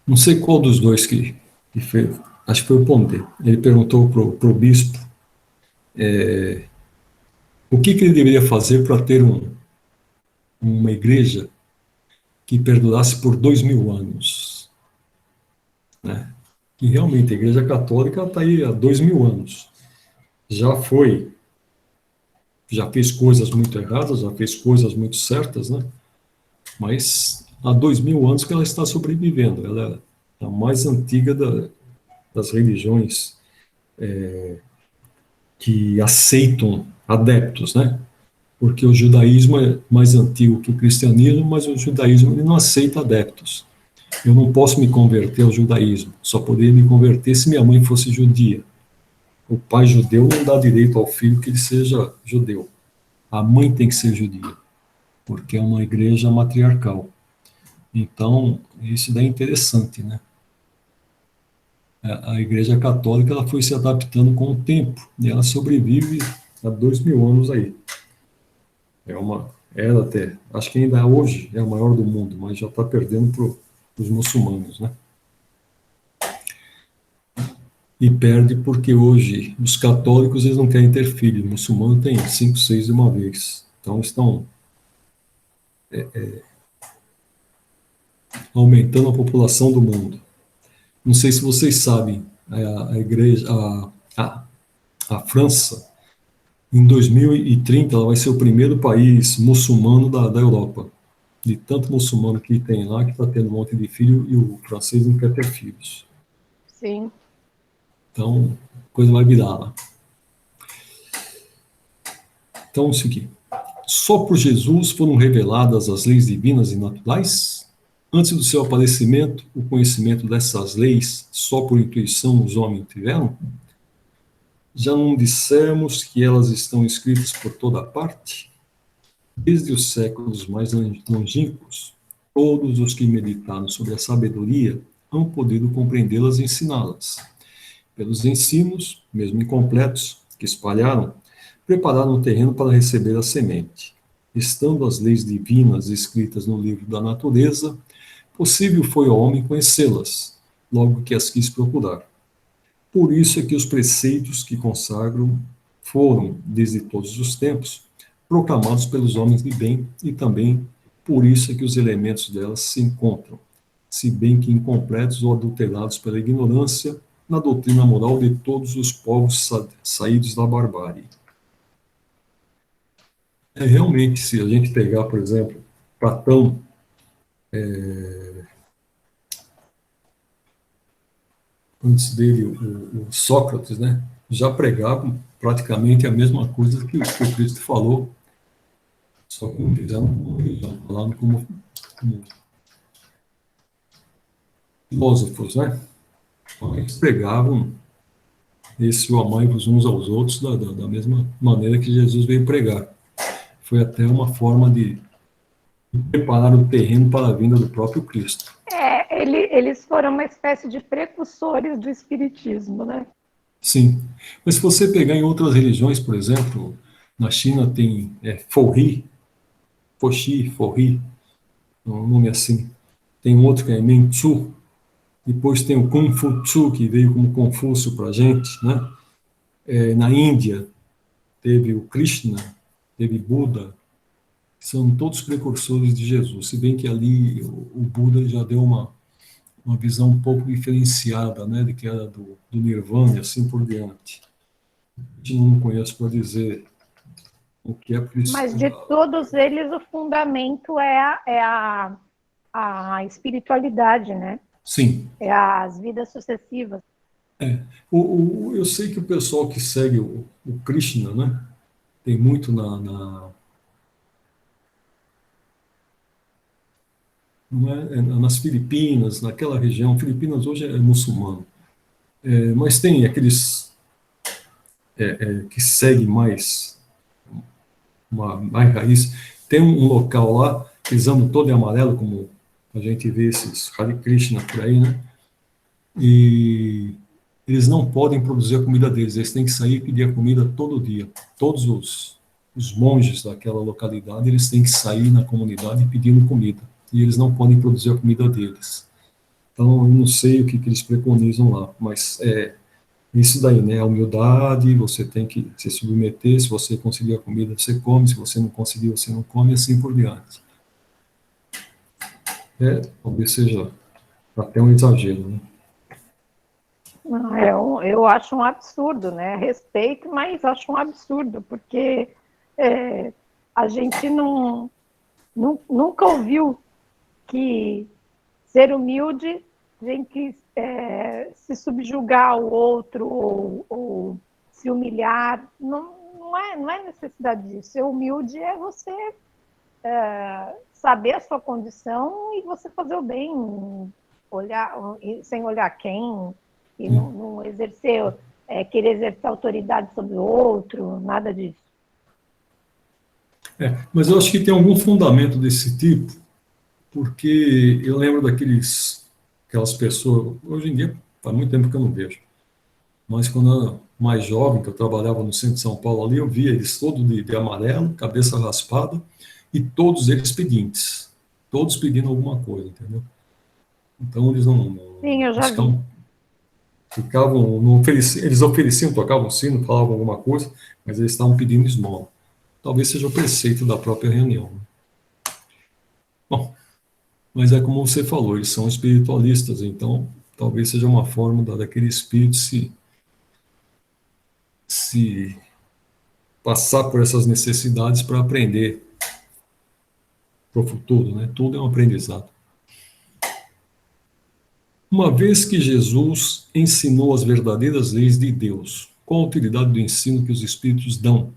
Não sei qual dos dois que fez, acho que foi o Pondé. Ele perguntou para o bispo o que ele deveria fazer para ter uma igreja que perdurasse por 2000 anos. Né? E realmente a Igreja Católica está aí há 2000 anos. Já fez coisas muito erradas, já fez coisas muito certas, né? Mas há 2000 anos que ela está sobrevivendo. Ela é a mais antiga das religiões que aceitam adeptos, né? Porque o judaísmo é mais antigo que o cristianismo, mas o judaísmo ele não aceita adeptos. Eu não posso me converter ao judaísmo, só poderia me converter se minha mãe fosse judia. O pai judeu não dá direito ao filho que ele seja judeu. A mãe tem que ser judia, porque é uma igreja matriarcal. Então, isso daí é interessante, né? A Igreja Católica ela foi se adaptando com o tempo, e ela sobrevive há 2000 anos aí. Ela até, acho que ainda hoje é a maior do mundo, mas já está perdendo para os muçulmanos, né? E perde porque hoje os católicos eles não querem ter filhos, o muçulmano tem 5, 6 de uma vez. Então estão aumentando a população do mundo. Não sei se vocês sabem, a França, em 2030, ela vai ser o primeiro país muçulmano da Europa. De tanto muçulmano que tem lá, que está tendo um monte de filho, e o francês não quer ter filhos. Sim. Então, a coisa vai virar lá. Então, é o seguinte. Só por Jesus foram reveladas as leis divinas e naturais? Antes do seu aparecimento, o conhecimento dessas leis, só por intuição os homens tiveram? Já não dissemos que elas estão escritas por toda parte? Desde os séculos mais longínquos, todos os que meditaram sobre a sabedoria hão podido compreendê-las e ensiná-las. Pelos ensinos, mesmo incompletos, que espalharam, prepararam o terreno para receber a semente. Estando as leis divinas escritas no livro da natureza, possível foi ao homem conhecê-las, logo que as quis procurar. Por isso é que os preceitos que consagram foram, desde todos os tempos, proclamados pelos homens de bem, e também por isso é que os elementos delas se encontram, se bem que incompletos ou adulterados pela ignorância, na doutrina moral de todos os povos saídos da barbárie. Realmente, se a gente pegar, por exemplo, Platão, antes dele, o Sócrates, né, já pregavam praticamente a mesma coisa que o Cristo falou, só que não fizeram, falando como filósofos, né? Eles pregavam esse o amai-vos uns aos outros da mesma maneira que Jesus veio pregar. Foi até uma forma de preparar o terreno para a vinda do próprio Cristo. Eles foram uma espécie de precursores do espiritismo, né? Sim. Mas se você pegar em outras religiões, por exemplo, na China tem Forri, um nome assim. Tem outro que é Menchu. Depois tem o Kung Fu Tzu, que veio como Confúcio para a gente, né? Na Índia teve o Krishna, teve Buda, são todos precursores de Jesus, se bem que ali o Buda já deu uma visão um pouco diferenciada, né, de que era do Nirvana e assim por diante. A gente não conhece para dizer o que é Cristo. Mas de todos eles o fundamento é a espiritualidade, né? Sim. É as vidas sucessivas. Eu sei que o pessoal que segue o Krishna, né, tem muito nas Filipinas, naquela região. Filipinas hoje é muçulmano. Mas tem aqueles que seguem mais raiz. Tem um local lá, que eles andam todo em amarelo, como a gente vê esses Hare Krishna por aí, né? E eles não podem produzir a comida deles, eles têm que sair e pedir a comida todo dia. Todos os monges daquela localidade, eles têm que sair na comunidade pedindo comida. E eles não podem produzir a comida deles. Então, eu não sei o que eles preconizam lá, mas isso daí, né? A humildade, você tem que se submeter, se você conseguir a comida, você come, se você não conseguir, você não come, e assim por diante. Talvez seja até um exagero, né? Eu acho um absurdo, né? Respeito, mas acho um absurdo, porque a gente nunca ouviu que ser humilde tem que se subjugar ao outro ou se humilhar. Não é necessidade disso. Ser humilde é você saber a sua condição e você fazer o bem, sem olhar quem, e não exercer, querer exercer autoridade sobre o outro, nada disso. Mas eu acho que tem algum fundamento desse tipo, porque eu lembro aquelas pessoas, hoje em dia, faz muito tempo que eu não vejo, mas quando eu era mais jovem, que eu trabalhava no centro de São Paulo ali, eu via eles todos de amarelo, cabeça raspada, e todos eles pedintes, todos pedindo alguma coisa, entendeu? Então eles Sim, eu já vi. Eles ofereciam, tocavam sino, falavam alguma coisa, mas eles estavam pedindo esmola. Talvez seja o preceito da própria reunião. Né? Bom, mas é como você falou, eles são espiritualistas, então talvez seja uma forma daquele espírito se passar por essas necessidades para aprender para o futuro, né? Tudo é um aprendizado. Uma vez que Jesus ensinou as verdadeiras leis de Deus, qual a utilidade do ensino que os espíritos dão?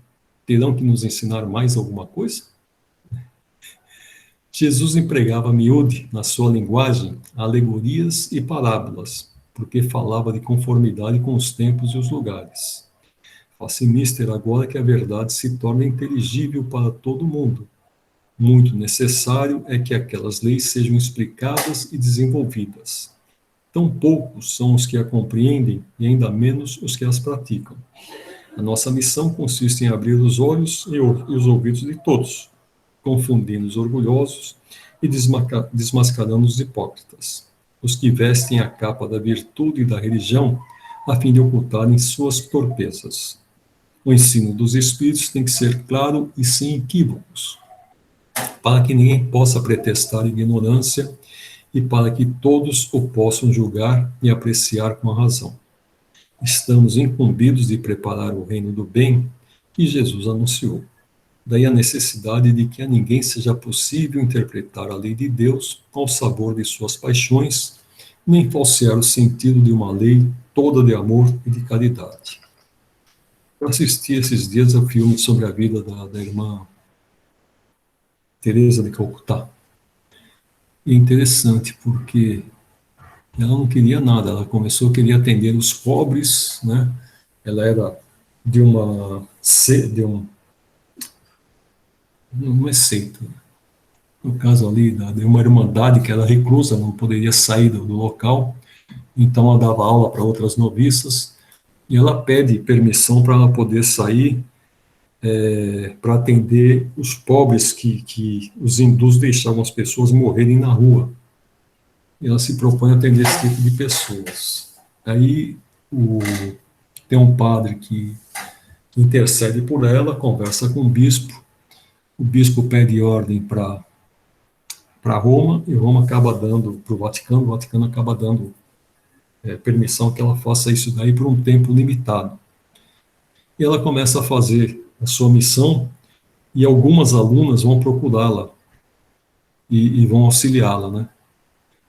Terão que nos ensinar mais alguma coisa? Jesus empregava a miúde, na sua linguagem, alegorias e parábolas, porque falava de conformidade com os tempos e os lugares. Faça mister agora que a verdade se torna inteligível para todo mundo. Muito necessário é que aquelas leis sejam explicadas e desenvolvidas. Tão poucos são os que a compreendem e ainda menos os que as praticam. A nossa missão consiste em abrir os olhos e os ouvidos de todos, confundindo os orgulhosos e desmascarando os hipócritas, os que vestem a capa da virtude e da religião a fim de ocultarem suas torpezas. O ensino dos Espíritos tem que ser claro e sem equívocos, para que ninguém possa pretextar ignorância e para que todos o possam julgar e apreciar com a razão. Estamos incumbidos de preparar o reino do bem que Jesus anunciou. Daí a necessidade de que a ninguém seja possível interpretar a lei de Deus ao sabor de suas paixões, nem falsear o sentido de uma lei toda de amor e de caridade. Eu assisti esses dias ao filme sobre a vida da irmã Teresa de Calcutá. E é interessante porque ela não queria nada, ela começou a querer atender os pobres, né? Ela era de uma não é seita, no caso ali, de uma irmandade que era reclusa, não poderia sair do local, então ela dava aula para outras noviças, e ela pede permissão para ela poder sair para atender os pobres que os hindus deixavam as pessoas morrerem na rua. E ela se propõe a atender esse tipo de pessoas. Aí tem um padre que intercede por ela, conversa com o bispo pede ordem para Roma, e Roma acaba dando para o Vaticano acaba dando permissão que ela faça isso daí por um tempo limitado. E ela começa a fazer a sua missão, e algumas alunas vão procurá-la e vão auxiliá-la, né?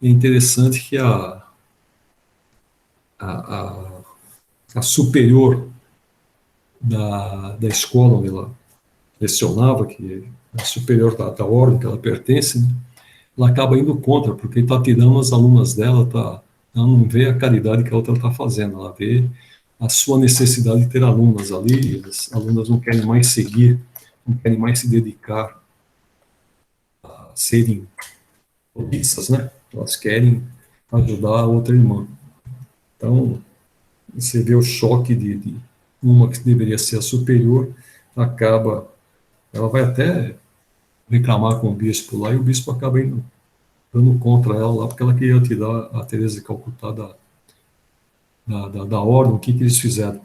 É interessante que a superior da escola onde ela lecionava, que é a superior da ordem que ela pertence, né? Ela acaba indo contra, porque está tirando as alunas dela, ela não vê a caridade que a outra está fazendo, ela vê a sua necessidade de ter alunas ali, as alunas não querem mais seguir, não querem mais se dedicar a serem budistas, né? Elas querem ajudar a outra irmã. Então, você vê o choque de uma que deveria ser a superior, ela vai até reclamar com o bispo lá, e o bispo acaba dando contra ela lá, porque ela queria tirar a Teresa de Calcutá da ordem. O que eles fizeram?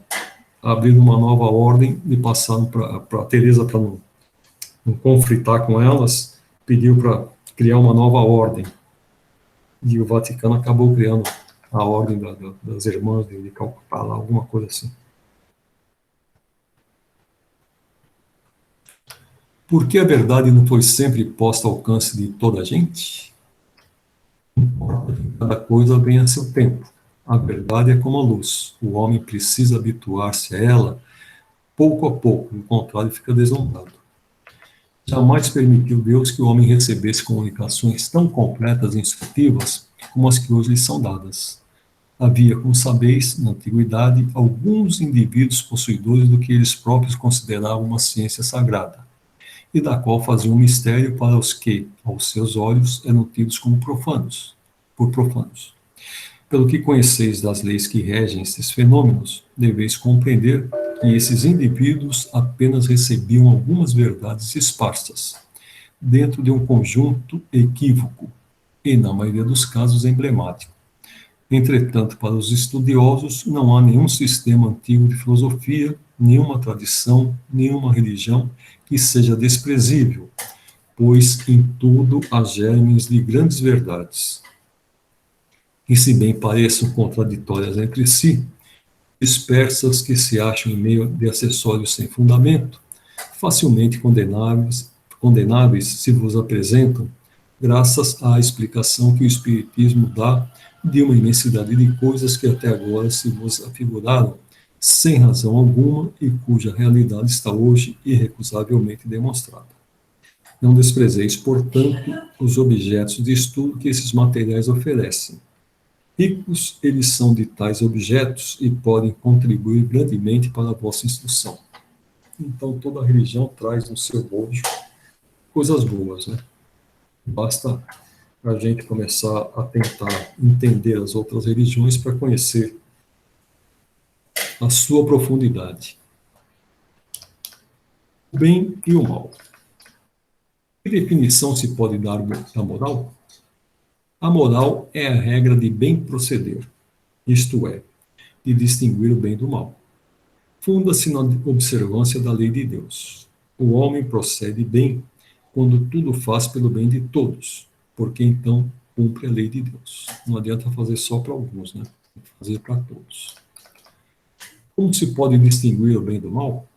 Abriram uma nova ordem e passaram para a Teresa, para não conflitar com elas, pediu para criar uma nova ordem. E o Vaticano acabou criando a ordem das irmãs de Calcutá, lá, alguma coisa assim. Por que a verdade não foi sempre posta ao alcance de toda a gente? Importa que cada coisa venha a seu tempo. A verdade é como a luz. O homem precisa habituar-se a ela pouco a pouco, no contrário, fica deslumbrado. Jamais permitiu Deus que o homem recebesse comunicações tão completas e instrutivas como as que hoje lhe são dadas. Havia, como sabeis, na antiguidade, alguns indivíduos possuidores do que eles próprios consideravam uma ciência sagrada, e da qual faziam um mistério para os que, aos seus olhos, eram tidos como profanos, por profanos. Pelo que conheceis das leis que regem estes fenômenos, deveis compreender que esses indivíduos apenas recebiam algumas verdades esparsas, dentro de um conjunto equívoco, e, na maioria dos casos, emblemático. Entretanto, para os estudiosos, não há nenhum sistema antigo de filosofia, nenhuma tradição, nenhuma religião que seja desprezível, pois em tudo há germes de grandes verdades, que, se bem pareçam contraditórias entre si, dispersas que se acham em meio de acessórios sem fundamento, facilmente condenáveis se vos apresentam, graças à explicação que o Espiritismo dá de uma imensidade de coisas que até agora se vos afiguraram sem razão alguma e cuja realidade está hoje irrecusavelmente demonstrada. Não desprezeis, portanto, os objetos de estudo que esses materiais oferecem. Ricos eles são de tais objetos e podem contribuir grandemente para a vossa instrução. Então, toda religião traz no seu bojo coisas boas, né? Basta a gente começar a tentar entender as outras religiões para conhecer a sua profundidade. O bem e o mal. Que definição se pode dar da moral? A moral é a regra de bem proceder, isto é, de distinguir o bem do mal. Funda-se na observância da lei de Deus. O homem procede bem quando tudo faz pelo bem de todos, porque então cumpre a lei de Deus. Não adianta fazer só para alguns, né? Tem que fazer para todos. Como se pode distinguir o bem do mal?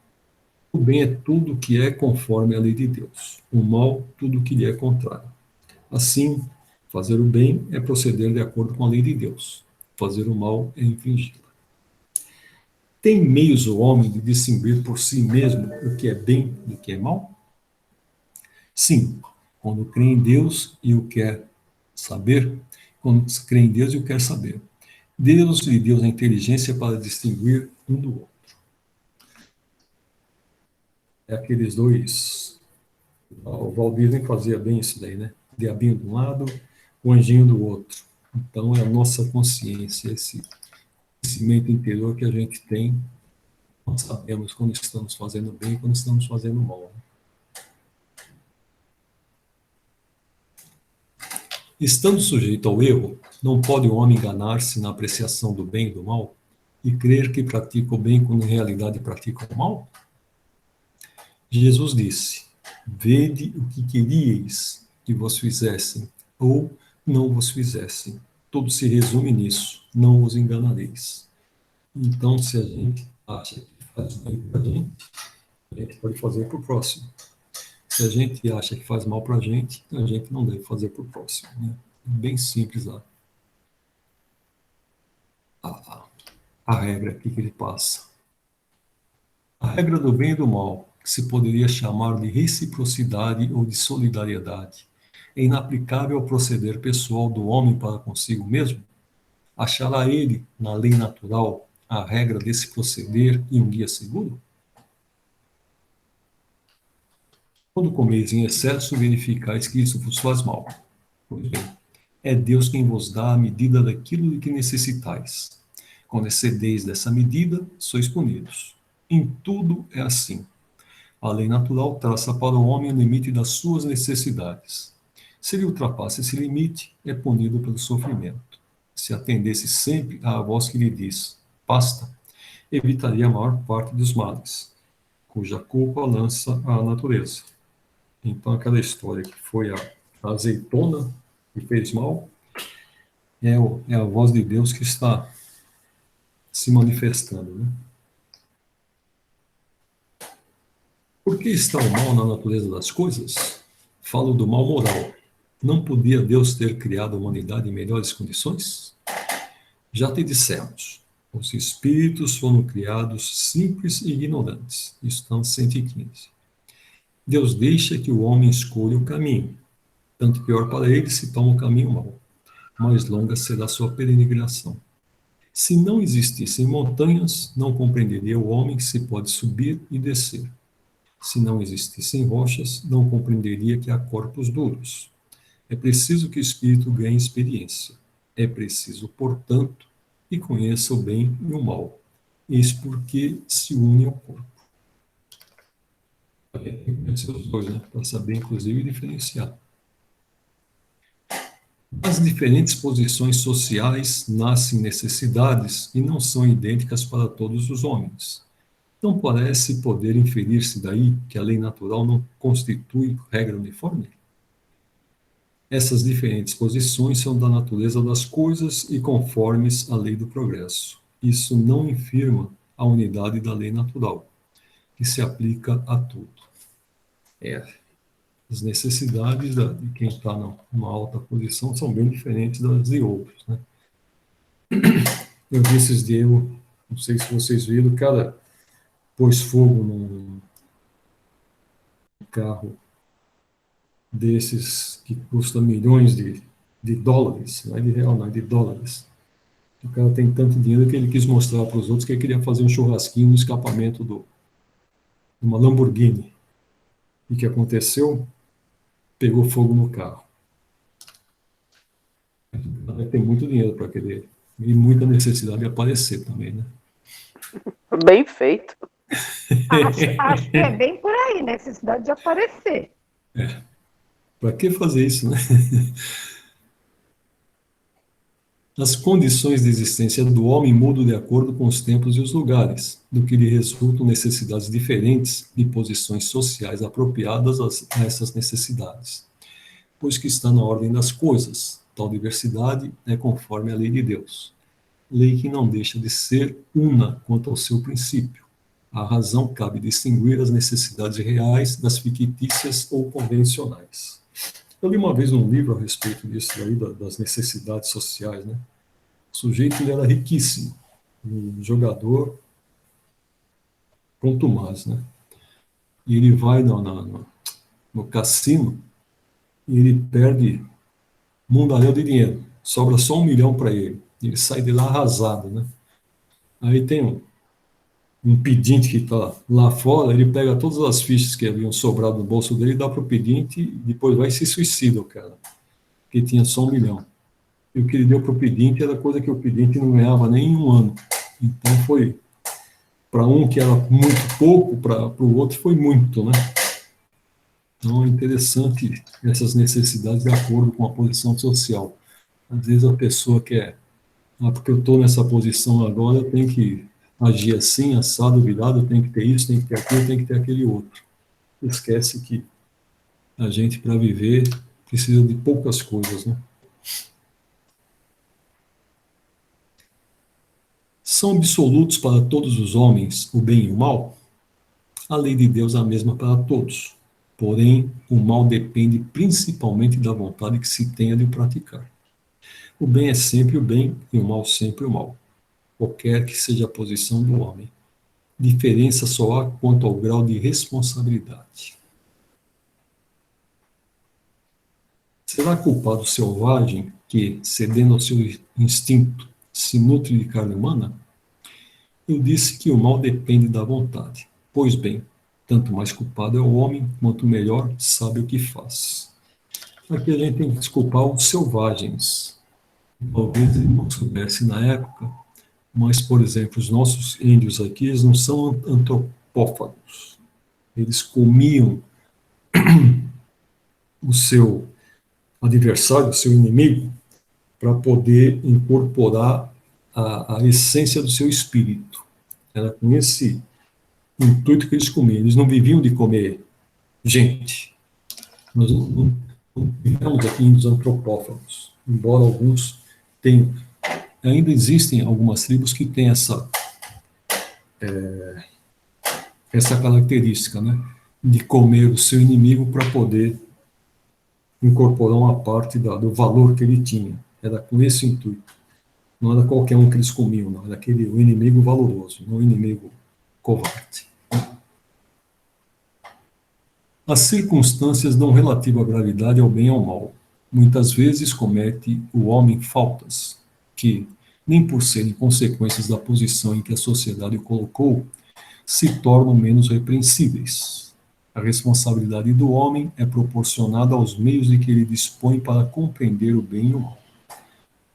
O bem é tudo que é conforme a lei de Deus. O mal, tudo que lhe é contrário. Assim, fazer o bem é proceder de acordo com a lei de Deus. Fazer o mal é infringi-la. Tem meios o homem de distinguir por si mesmo o que é bem do que é mal? Sim, quando crê em Deus e o quer saber, quando crê em Deus e o quer saber. Deus lhe deu a inteligência para distinguir um do outro. É aqueles dois. O Walt Disney fazia bem isso daí, né? Diabinho de um lado, o anjinho do outro. Então é a nossa consciência, esse conhecimento interior que a gente tem. Nós sabemos quando estamos fazendo bem e quando estamos fazendo mal. Estando sujeito ao erro, não pode o homem enganar-se na apreciação do bem e do mal e crer que pratica o bem quando em realidade pratica o mal? Jesus disse: vede o que queríeis que vos fizessem, ou não vos fizessem. Tudo se resume nisso: não vos enganareis. Então, se a gente acha que faz bem para a gente pode fazer para o próximo. Se a gente acha que faz mal para a gente não deve fazer para o próximo. Né? Bem simples a regra aqui que ele passa. A regra do bem e do mal, que se poderia chamar de reciprocidade ou de solidariedade, é inaplicável ao proceder pessoal do homem para consigo mesmo? Achará ele, na lei natural, a regra desse proceder e um guia seguro? Quando comeis em excesso, verificais que isso vos faz mal. Pois bem, é Deus quem vos dá a medida daquilo de que necessitais. Quando excedeis dessa medida, sois punidos. Em tudo é assim. A lei natural traça para o homem o limite das suas necessidades. Se ele ultrapassa esse limite, é punido pelo sofrimento. Se atendesse sempre à voz que lhe diz, basta, evitaria a maior parte dos males, cuja culpa lança a natureza. Então, aquela história que foi a azeitona que fez mal, é a voz de Deus que está se manifestando. Né? Por que está o mal na natureza das coisas? Falo do mal moral. Não podia Deus ter criado a humanidade em melhores condições? Já te dissemos, os espíritos foram criados simples e ignorantes. Isso está no 115. Deus deixa que o homem escolha o caminho. Tanto pior para ele se toma o caminho mau. Mais longa será sua peregrinação. Se não existissem montanhas, não compreenderia o homem que se pode subir e descer. Se não existissem rochas, não compreenderia que há corpos duros. É preciso que o espírito ganhe experiência. É preciso, portanto, que conheça o bem e o mal. Eis porque se une ao corpo. Tem que conhecer os dois, né? Para saber, inclusive, diferenciar. As diferentes posições sociais nascem necessidades e não são idênticas para todos os homens. Não parece poder inferir-se daí que a lei natural não constitui regra uniforme? Essas diferentes posições são da natureza das coisas e conformes à lei do progresso. Isso não infirma a unidade da lei natural, que se aplica a tudo. As necessidades de quem está numa alta posição são bem diferentes das de outros. Né? Eu vi esses dias, não sei se vocês viram, o cara pôs fogo num carro desses que custa milhões de dólares, não é de real, não é de dólares. O cara tem tanto dinheiro que ele quis mostrar para os outros que ele queria fazer um churrasquinho no escapamento de uma Lamborghini. E o que aconteceu? Pegou fogo no carro. Tem muito dinheiro para querer e muita necessidade de aparecer também, né? Bem feito. Acho que é bem por aí, necessidade de aparecer. Para que fazer isso, né? As condições de existência do homem mudam de acordo com os tempos e os lugares, do que lhe resultam necessidades diferentes de posições sociais apropriadas a essas necessidades, pois que está na ordem das coisas. Tal diversidade é conforme a lei de Deus, lei que não deixa de ser una quanto ao seu princípio. A razão cabe distinguir as necessidades reais das fictícias ou convencionais. Eu li uma vez um livro a respeito disso aí, das necessidades sociais, né? O sujeito, ele era riquíssimo, um jogador contumaz, né? E ele vai no cassino e ele perde um mundaréu de dinheiro, sobra só 1 milhão para ele. Ele sai de lá arrasado, né? Aí tem um pedinte que está lá fora, ele pega todas as fichas que haviam sobrado no bolso dele, dá para o pedinte e depois vai e se suicida, o cara, que tinha só 1 milhão. E o que ele deu para o pedinte era coisa que o pedinte não ganhava nem em um ano. Então foi, para um que era muito pouco, para o outro foi muito, né? Então é interessante essas necessidades de acordo com a posição social. Às vezes a pessoa quer, porque eu estou nessa posição agora, eu tenho que agir assim, assado, virado, tem que ter isso, tem que ter aquilo, tem que ter aquele outro. Esquece que a gente, para viver, precisa de poucas coisas, né? São absolutos para todos os homens o bem e o mal? A lei de Deus é a mesma para todos. Porém, o mal depende principalmente da vontade que se tenha de o praticar. O bem é sempre o bem e o mal sempre o mal, qualquer que seja a posição do homem. Diferença só há quanto ao grau de responsabilidade. Será culpado o selvagem que, cedendo ao seu instinto, se nutre de carne humana? Eu disse que o mal depende da vontade. Pois bem, tanto mais culpado é o homem, quanto melhor sabe o que faz. Aqui a gente tem que desculpar os selvagens. Talvez ele não soubesse na época, mas, por exemplo, os nossos índios aqui, eles não são antropófagos. Eles comiam o seu adversário, o seu inimigo, para poder incorporar a essência do seu espírito. Era com esse intuito que eles comiam. Eles não viviam de comer gente. Nós não vivemos aqui índios antropófagos, embora alguns tenham. Ainda existem algumas tribos que têm essa característica, né, de comer o seu inimigo para poder incorporar uma parte do valor que ele tinha. Era com esse intuito. Não era qualquer um que eles comiam, não. Era o inimigo valoroso, não o inimigo covarde. As circunstâncias dão relativa gravidade ao bem e ao mal. Muitas vezes comete o homem faltas que, nem por serem consequências da posição em que a sociedade o colocou, se tornam menos repreensíveis. A responsabilidade do homem é proporcionada aos meios de que ele dispõe para compreender o bem e o mal.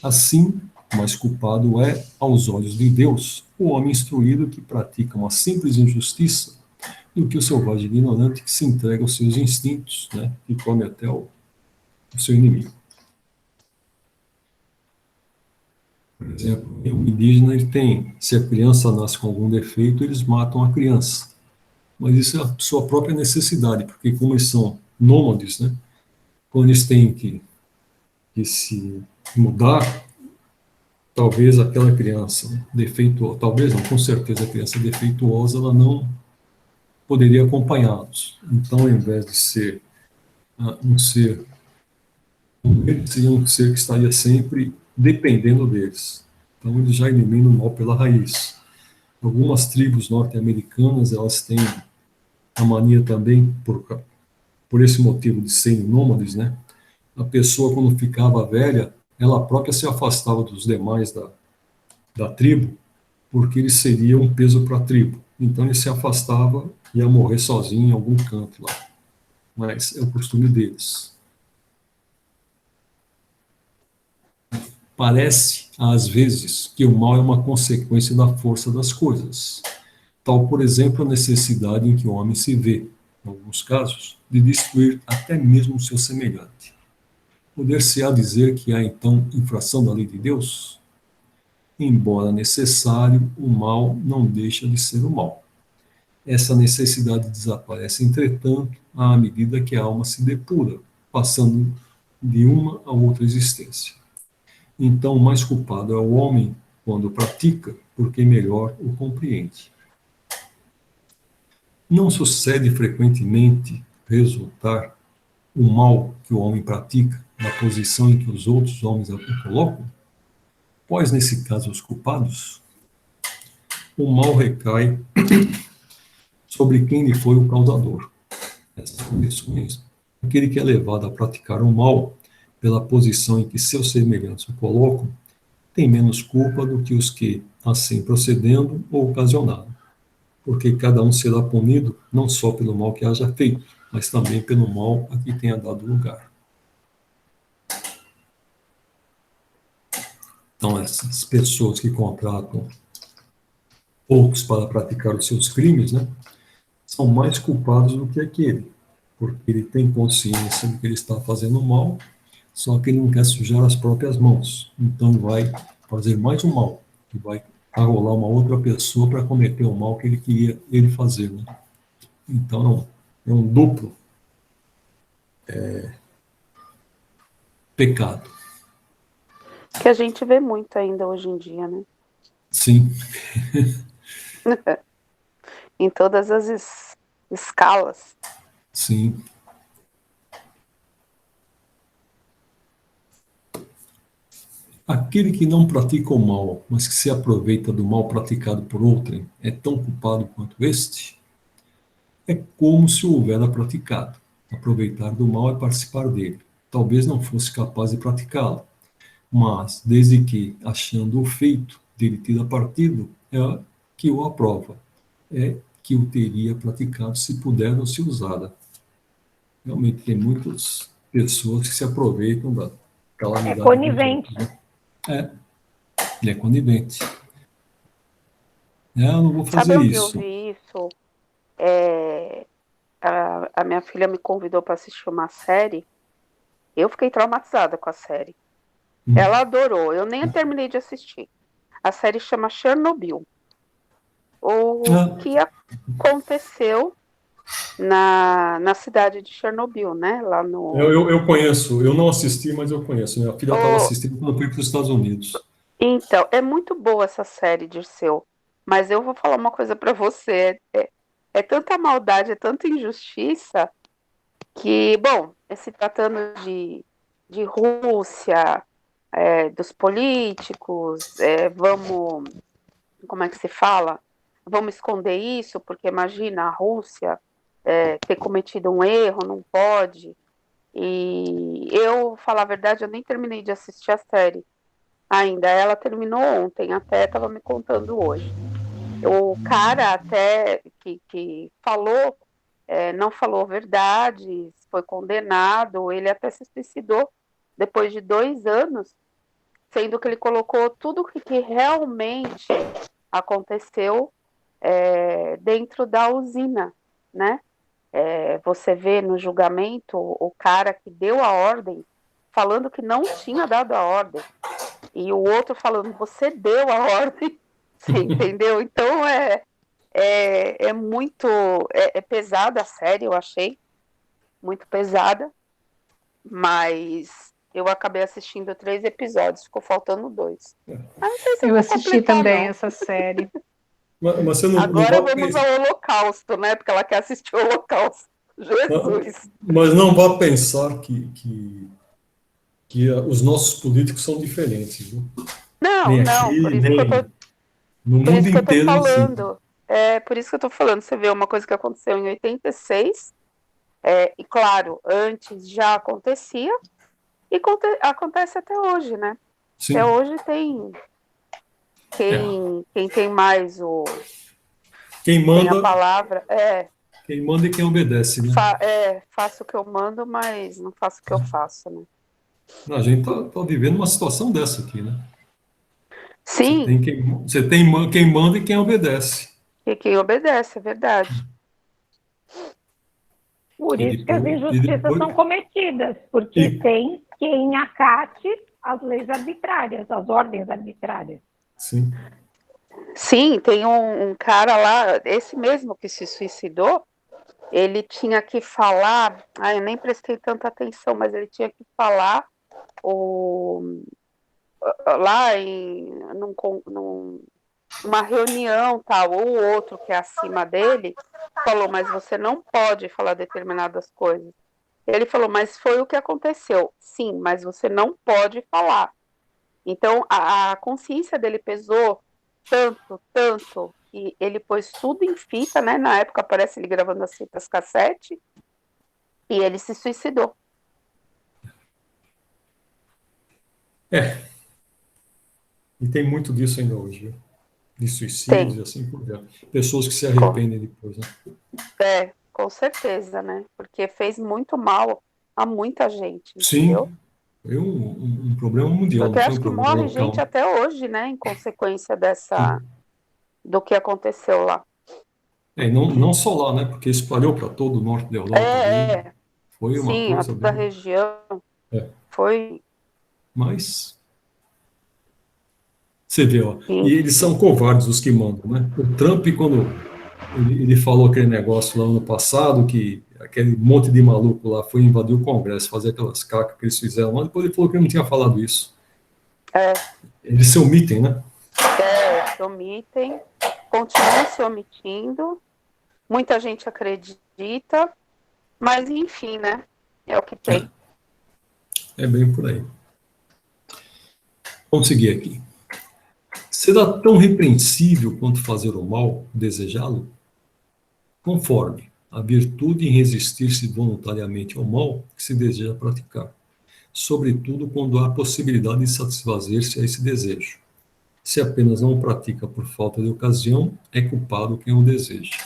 Assim, mais culpado é, aos olhos de Deus, o homem instruído que pratica uma simples injustiça do que o selvagem ignorante que se entrega aos seus instintos, né, e come até o seu inimigo. Por exemplo, o indígena, ele tem, se a criança nasce com algum defeito, eles matam a criança. Mas isso é a sua própria necessidade, porque como eles são nômades, né, quando eles têm que se mudar, talvez aquela criança defeituosa, talvez não, com certeza a criança defeituosa, ela não poderia acompanhá-los. Então, ao invés de ser um ser, seria um ser que estaria sempre dependendo deles. Então, eles já eliminam o mal pela raiz. Algumas tribos norte-americanas, elas têm a mania também, por esse motivo de serem nômades, né? A pessoa, quando ficava velha, ela própria se afastava dos demais da tribo, porque ele seria um peso para a tribo. Então ele se afastava e ia morrer sozinho em algum canto lá. Mas é o costume deles. Parece, às vezes, que o mal é uma consequência da força das coisas. Tal, por exemplo, a necessidade em que o homem se vê, em alguns casos, de destruir até mesmo o seu semelhante. Poder-se-á dizer que há, então, infração da lei de Deus? Embora necessário, o mal não deixa de ser o mal. Essa necessidade desaparece, entretanto, à medida que a alma se depura, passando de uma a outra existência. Então, o mais culpado é o homem quando pratica, porque melhor o compreende. Não sucede frequentemente resultar o mal que o homem pratica da posição em que os outros homens o colocam? Pois, nesse caso, os culpados, o mal recai sobre quem lhe foi o causador. É isso mesmo. Aquele que é levado a praticar o mal pela posição em que seus semelhantes o colocam, tem menos culpa do que os que, assim procedendo, o ocasionaram. Porque cada um será punido não só pelo mal que haja feito, mas também pelo mal a que tenha dado lugar. Então, essas pessoas que contratam outros para praticar os seus crimes, né, são mais culpados do que aquele, porque ele tem consciência de que ele está fazendo mal, só que ele não quer sujar as próprias mãos. Então, vai fazer mais um mal, e vai arrolar uma outra pessoa para cometer o mal que ele queria ele fazer. Né? Então, é um duplo pecado. Que a gente vê muito ainda hoje em dia, né? Sim. Em todas as escalas. Sim. Aquele que não pratica o mal, mas que se aproveita do mal praticado por outrem, é tão culpado quanto este? É como se o houvera praticado. Aproveitar do mal é participar dele. Talvez não fosse capaz de praticá-lo, mas, desde que, achando o feito dele tira partido, é que o aprova. É que o teria praticado se puder ou se usara. Realmente tem muitas pessoas que se aproveitam da calamidade É conivente. dos outros, né? Ele é conivente. Eu não vou Sabe fazer onde eu isso. vi isso? A minha filha me convidou para assistir uma série. Eu fiquei traumatizada com a série. Ela adorou. Eu nem terminei de assistir. A série chama Chernobyl. O que aconteceu na cidade de Chernobyl, né? Lá no. Eu conheço, eu não assisti, mas eu conheço. Minha filha estava assistindo quando eu fui para os Estados Unidos. Então, é muito boa essa série, Dirceu. Mas eu vou falar uma coisa para você. É tanta maldade, é tanta injustiça que, bom, se tratando de Rússia, dos políticos, como é que se fala? Vamos esconder isso, porque imagina a Rússia ter cometido um erro, não pode. E eu, falar a verdade, eu nem terminei de assistir a série ainda. Ela terminou ontem, até estava me contando hoje. O cara até que falou, não falou a verdade, foi condenado, ele até se suicidou depois de 2 anos, sendo que ele colocou tudo o que realmente aconteceu dentro da usina, né? Você vê no julgamento o cara que deu a ordem falando que não tinha dado a ordem, e o outro falando, você deu a ordem, você entendeu? Então é muito pesada a série, eu achei muito pesada, mas eu acabei assistindo 3 episódios, ficou faltando 2. Mas não sei se eu vou assisti completar, também não. essa série. Mas você não Agora vai vamos pensar, ao Holocausto, né? Porque ela quer assistir o Holocausto. Jesus! mas não vá pensar que os nossos políticos são diferentes, viu? Nem Não, aqui, nem no por mundo isso que eu tô inteiro, assim. falando. Por isso que eu tô falando. Você vê uma coisa que aconteceu em 86, e claro, antes já acontecia, e acontece até hoje, né? Até Sim. hoje tem quem tem mais Quem tem a manda, palavra, quem manda e quem obedece, né? faço o que eu mando, mas não faço o que eu faço, né? A gente tá vivendo uma situação dessa aqui, né? Sim, Você tem quem manda e quem obedece. e quem obedece, é verdade. Por E isso que as depois, e injustiças depois são cometidas, porque e, tem quem acate as leis arbitrárias, as ordens arbitrárias. sim. Sim, tem um cara lá, esse mesmo que se suicidou, ele tinha que falar, eu nem prestei tanta atenção, mas ele tinha que falar o, lá numa reunião, tal, ou o outro que é acima dele, falou, mas você não pode falar determinadas coisas. Ele falou, mas foi o que aconteceu. Sim, mas você não pode falar. Então, a consciência dele pesou tanto, tanto, que ele pôs tudo em fita, né? Na época aparece ele gravando as fitas cassete, e ele se suicidou. E tem muito disso ainda hoje, viu? De suicídios Tem, e assim por diante. Pessoas que se arrependem depois, né? com certeza, né? Porque fez muito mal a muita gente, entendeu? Sim, foi um problema mundial, Porque não eu foi acho um que problema morre gente local. até hoje, né? Em consequência Sim. do que aconteceu lá. E não só lá, né? Porque espalhou para todo o norte da Europa ali. É, Foi uma sim, a coisa toda a bem. região É. foi. Mas você vê, ó. E eles Enfim. são covardes os que mandam, né? O Trump, quando ele falou aquele negócio lá ano passado, que aquele monte de maluco lá foi invadir o Congresso, fazer aquelas cacas que eles fizeram lá, depois ele falou que ele não tinha falado isso. É, Eles se omitem, né? se omitem, continuam se omitindo, muita gente acredita, mas enfim, né? É o que tem. É bem por aí. Vamos seguir aqui. Será tão repreensível quanto fazer o mal, desejá-lo? Conforme a virtude em resistir-se voluntariamente ao mal que se deseja praticar, sobretudo quando há possibilidade de satisfazer-se a esse desejo. Se apenas não o pratica por falta de ocasião, é culpado quem o deseja.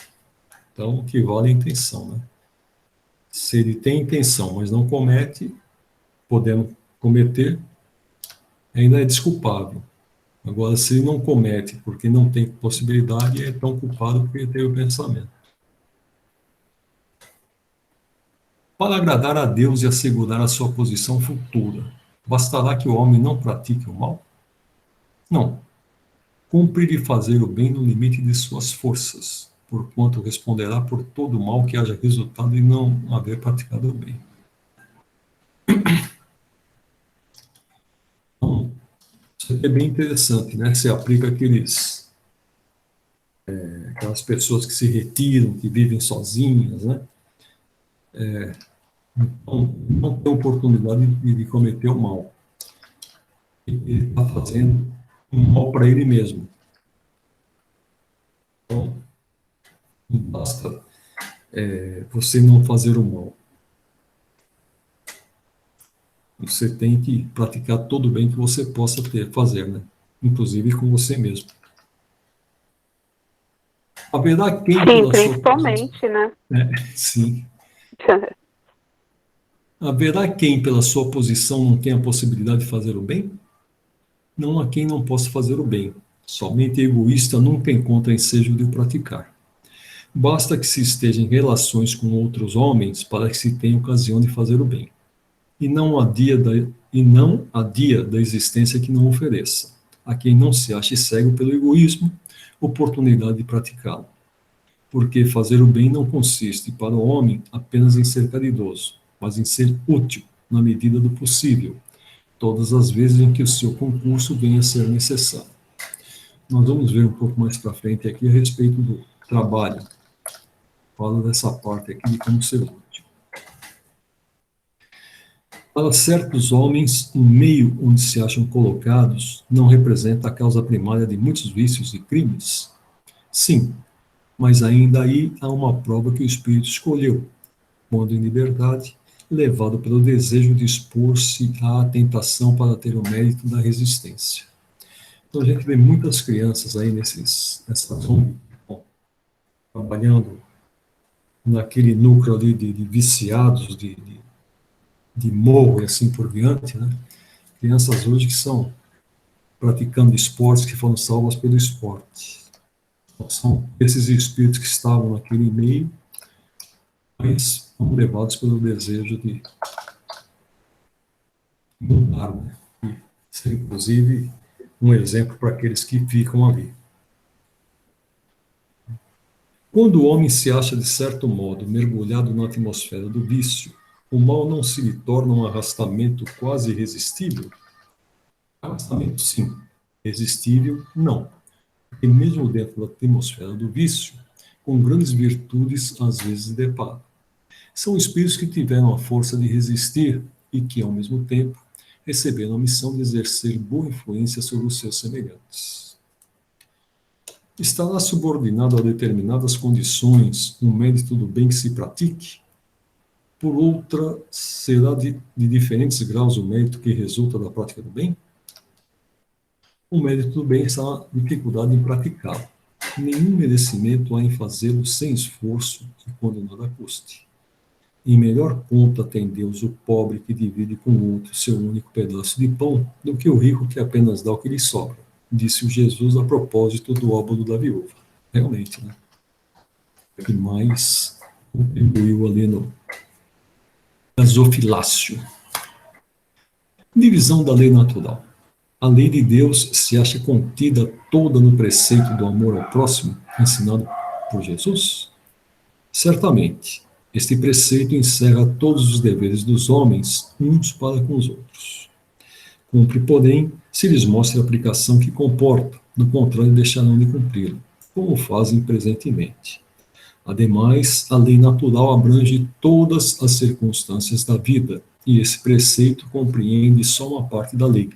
Então, o que vale é a intenção, né? Se ele tem intenção, mas não comete, podendo cometer, ainda é desculpável. Agora, se ele não comete porque não tem possibilidade, é tão culpado porque ele teve o pensamento. Para agradar a Deus e assegurar a sua posição futura, bastará que o homem não pratique o mal? Não. Cumpre-lhe fazer o bem no limite de suas forças, porquanto responderá por todo o mal que haja resultado em não haver praticado o bem. Então, isso aqui é bem interessante, né? Você aplica aquelas pessoas que se retiram, que vivem sozinhas, né? Não tem oportunidade de cometer o mal. Ele está fazendo um mal para ele mesmo. Então, não basta você não fazer o mal. Você tem que praticar todo o bem que você possa fazer, né? Inclusive com você mesmo. Haverá quem Sim, pela sua posição... principalmente, né? Sim. Haverá quem pela sua posição não tenha a possibilidade de fazer o bem? Não há quem não possa fazer o bem. Somente egoísta nunca encontra ensejo de o praticar. Basta que se esteja em relações com outros homens para que se tenha ocasião de fazer o bem. E não há dia da existência que não ofereça, a quem não se ache cego pelo egoísmo, oportunidade de praticá-lo. Porque fazer o bem não consiste para o homem apenas em ser caridoso, mas em ser útil, na medida do possível, todas as vezes em que o seu concurso venha a ser necessário. Nós vamos ver um pouco mais para frente aqui a respeito do trabalho. Fala dessa parte aqui de como ser útil. Para certos homens, o meio onde se acham colocados não representa a causa primária de muitos vícios e crimes? Sim, mas ainda aí há uma prova que o espírito escolheu, quando em liberdade, levado pelo desejo de expor-se à tentação para ter o mérito da resistência. Então a gente vê muitas crianças aí nessa ONG, bom, trabalhando naquele núcleo ali de viciados, de morro e assim por diante, né? Crianças hoje que são praticando esportes, que foram salvas pelo esporte. Então, são esses espíritos que estavam naquele meio, mas são levados pelo desejo de mudar, né? E ser, inclusive, um exemplo para aqueles que ficam ali. Quando o homem se acha, de certo modo, mergulhado na atmosfera do vício, o mal não se lhe torna um arrastamento quase irresistível? Arrastamento, sim. Irresistível, não. Porque mesmo dentro da atmosfera do vício, com grandes virtudes às vezes depara. São espíritos que tiveram a força de resistir e que, ao mesmo tempo, receberam a missão de exercer boa influência sobre os seus semelhantes. Estará subordinado a determinadas condições um mérito do bem que se pratique? Por outra, será de diferentes graus o mérito que resulta da prática do bem? O mérito do bem está na dificuldade em praticá-lo. Nenhum merecimento há em fazê-lo sem esforço e quando nada custe. Em melhor conta tem Deus o pobre que divide com o outro seu único pedaço de pão do que o rico que apenas dá o que lhe sobra, disse o Jesus a propósito do óbolo da viúva. Realmente, né? O que mais contribuiu ali no gasofilácio. Divisão da lei natural. A lei de Deus se acha contida toda no preceito do amor ao próximo, ensinado por Jesus? Certamente, este preceito encerra todos os deveres dos homens uns para com os outros. Cumpre, porém, se lhes mostra a aplicação que comporta, do contrário deixarão de cumpri-lo, como fazem presentemente. Ademais, a lei natural abrange todas as circunstâncias da vida, e esse preceito compreende só uma parte da lei.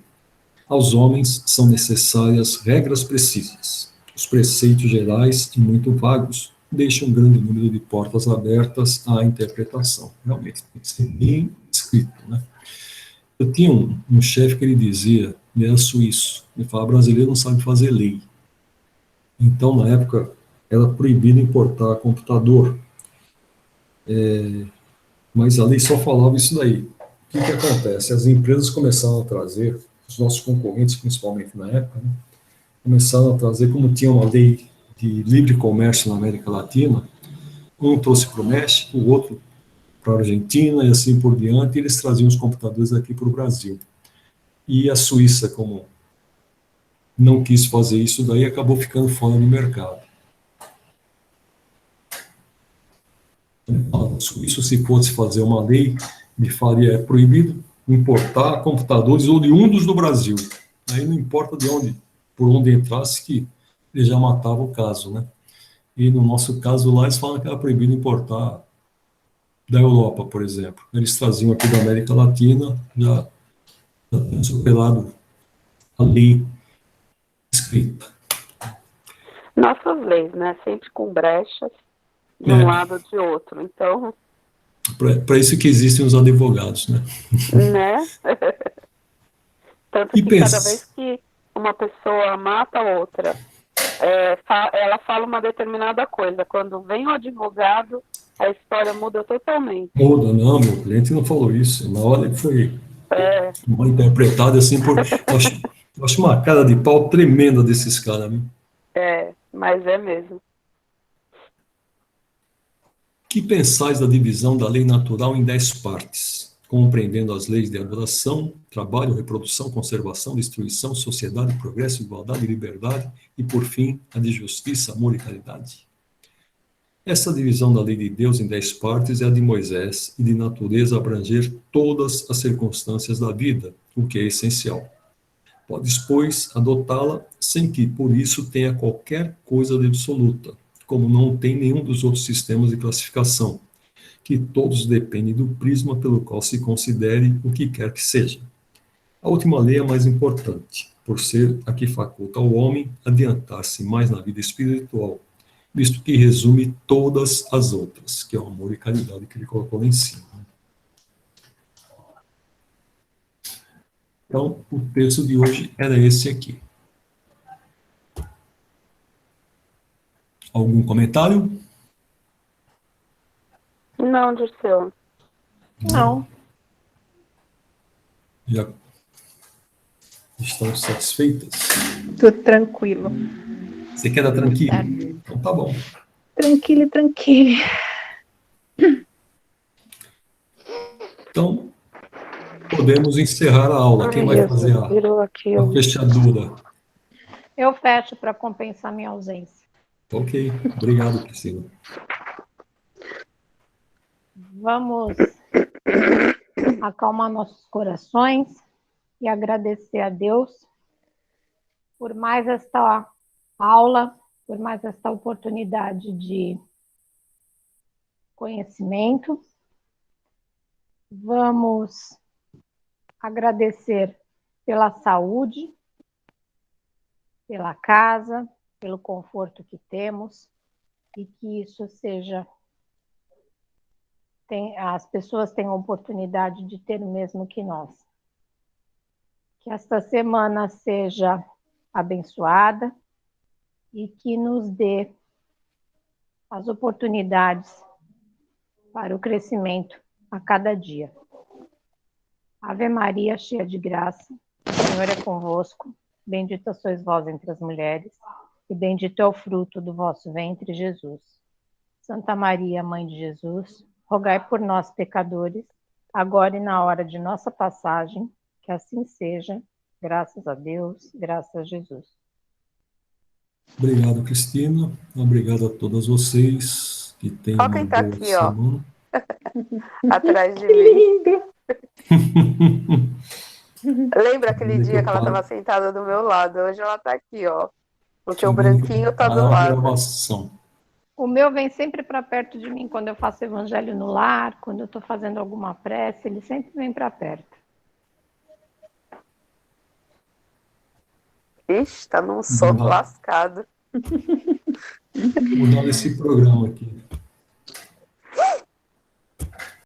Aos homens são necessárias regras precisas. Os preceitos gerais e muito vagos deixam um grande número de portas abertas à interpretação. Realmente, tem que ser bem escrito, né? Eu tinha um chefe que ele dizia, ele era suíço, ele falava, brasileiro não sabe fazer lei. Então, na época, era proibido importar computador, mas a lei só falava isso daí. O que acontece? As empresas começaram a trazer, os nossos concorrentes, principalmente na época, né, começaram a trazer, como tinha uma lei de livre comércio na América Latina, um trouxe para o México, o outro para a Argentina e assim por diante, e eles traziam os computadores aqui para o Brasil. E a Suíça, como não quis fazer isso daí, acabou ficando fora do mercado. A Suíça, se fosse fazer uma lei, me faria é proibido importar computadores oriundos do Brasil. Aí não importa de onde, por onde entrasse, que ele já matava o caso, né? E no nosso caso lá, eles falam que era proibido importar da Europa, por exemplo. Eles traziam aqui da América Latina, já tinham superado a lei escrita. Nossas leis, né? Sempre com brechas de um lado ou de outro. Então, para isso que existem os advogados, né? né? Tanto que cada vez que uma pessoa mata a outra, ela fala uma determinada coisa. Quando vem o advogado, a história muda totalmente. Muda, não, meu cliente não falou isso. Na hora ele foi mal interpretado assim por. Eu acho uma cara de pau tremenda desses caras, né? Mas é mesmo. Que pensais da divisão da lei natural em 10 partes, compreendendo as leis de adoração, trabalho, reprodução, conservação, destruição, sociedade, progresso, igualdade e liberdade, e, por fim, a de justiça, amor e caridade? Essa divisão da lei de Deus em 10 partes é a de Moisés e de natureza abranger todas as circunstâncias da vida, o que é essencial. Podes, pois, adotá-la sem que, por isso, tenha qualquer coisa de absoluta, como não tem nenhum dos outros sistemas de classificação, que todos dependem do prisma pelo qual se considere o que quer que seja. A última lei é a mais importante, por ser a que faculta ao homem adiantar-se mais na vida espiritual, visto que resume todas as outras, que é o amor e caridade que ele colocou lá em cima. Então, o texto de hoje era esse aqui. Algum comentário? Não, Dirceu. Não. Já estão satisfeitas? Tudo tranquilo. Você quer dar tranquilo? Certo. Então tá bom. Tranquilo, tranquilo. Então, podemos encerrar a aula. Quem vai fazer Virou aqui. a fechadura? Eu fecho para compensar minha ausência. Ok, obrigado, Priscila. Vamos acalmar nossos corações e agradecer a Deus por mais esta aula, por mais esta oportunidade de conhecimento. Vamos agradecer pela saúde, pela casa, pelo conforto que temos e que isso seja as pessoas tenham a oportunidade de ter o mesmo que nós. Que esta semana seja abençoada e que nos dê as oportunidades para o crescimento a cada dia. Ave Maria, cheia de graça, o Senhor é convosco, bendita sois vós entre as mulheres, e bendito é o fruto do vosso ventre, Jesus. Santa Maria, Mãe de Jesus, rogai por nós, pecadores, agora e na hora de nossa passagem, que assim seja, graças a Deus, graças a Jesus. Obrigado, Cristina. Obrigado a todas vocês. Que tenham Ó uma quem tá boa aqui, ó. semana. Atrás de Que mim. lindo. Lembra aquele Dizer que dia eu que ela paro estava sentada do meu lado? Hoje ela tá aqui, ó. Porque o tive branquinho que tá do parar a lado. gravação. O meu vem sempre para perto de mim quando eu faço evangelho no lar, quando eu estou fazendo alguma prece, ele sempre vem para perto. Ixi, tá num sono lascado. Mudar esse programa aqui.